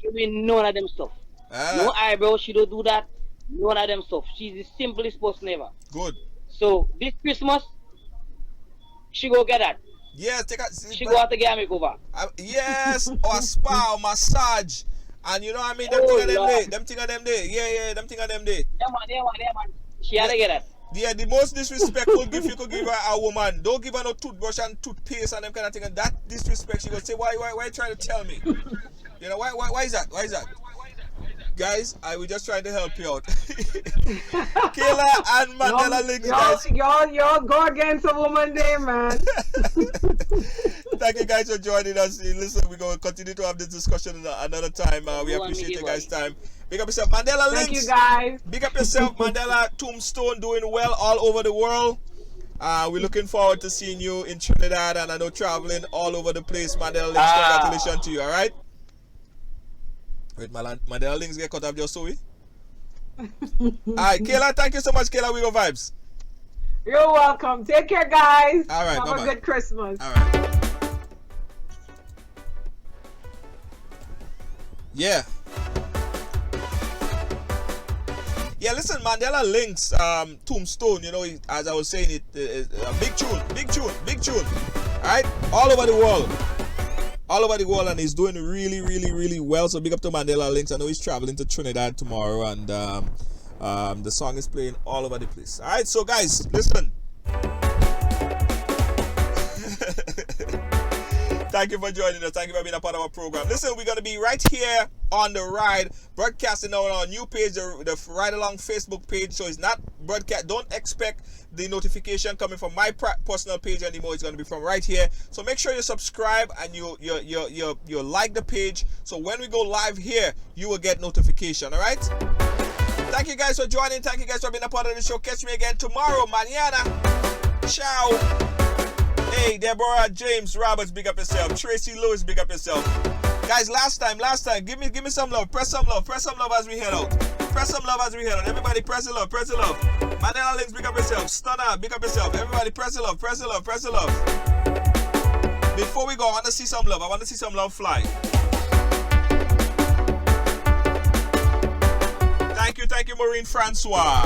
She wear none of them stuff. Uh-huh. No eyebrows. She don't do that. None of them stuff. She's the simplest person ever. Good. So this Christmas, she go get that. Yes, She go out to get a makeover. yes, or a spa or massage. And you know what I mean? Them Oh, thing of them Lord. day. Them thing of them day. Yeah, them thing of them day. Yeah, man. She had to get that. Yeah, the most disrespectful gift you could give a woman. Don't give her no toothbrush and toothpaste and them kind of thing. And that disrespect, she gonna say, why you trying to tell me? You know, why is that? Why is that? Guys, I was just trying to help you out. Kayla and Mandela Lynks, guys. Y'all go against a woman there, man. Thank you guys for joining us. Listen, we're going to continue to have this discussion another time. We appreciate you guys' time. Big up yourself, Mandela Thank Lynks. you, guys. Big up yourself, Mandela Tombstone, doing well all over the world. We're looking forward to seeing you in Trinidad, and I know traveling all over the place. Mandela Lynks, congratulations to you, all right? Wait, Mandela Lynks get cut off just so we? Alright, Kayla, thank you so much, Kayla. We go vibes. You're welcome. Take care, guys. All right, Have bye-bye. a good Christmas. Alright. Yeah. Yeah, listen, Mandella Lynks, Tombstone, as I was saying, a big tune. Alright? All over the world. All over the world, and he's doing really, really, really well. So big up to Mandella Lynks. I know he's traveling to Trinidad tomorrow, and the song is playing all over the place. Alright, so guys, listen. Thank you for joining us. Thank you for being a part of our program. Listen, we're going to be right here on the ride, broadcasting on our new page, the Ridealong Facebook page. So it's not broadcast. Don't expect the notification coming from my personal page anymore. It's going to be from right here. So make sure you subscribe and you like the page. So when we go live here, you will get notification. All right? Thank you guys for joining. Thank you guys for being a part of the show. Catch me again tomorrow. Mañana. Ciao. Hey, Deborah James Roberts, big up yourself. Tracy Lewis, big up yourself. Guys, last time, give me some love. Press some love as we head out. Everybody press the love. Mandela Lynks, big up yourself. Stunner, big up yourself. Everybody press the love. Before we go, I want to see some love. I want to see some love fly. Thank you, Maureen Francois.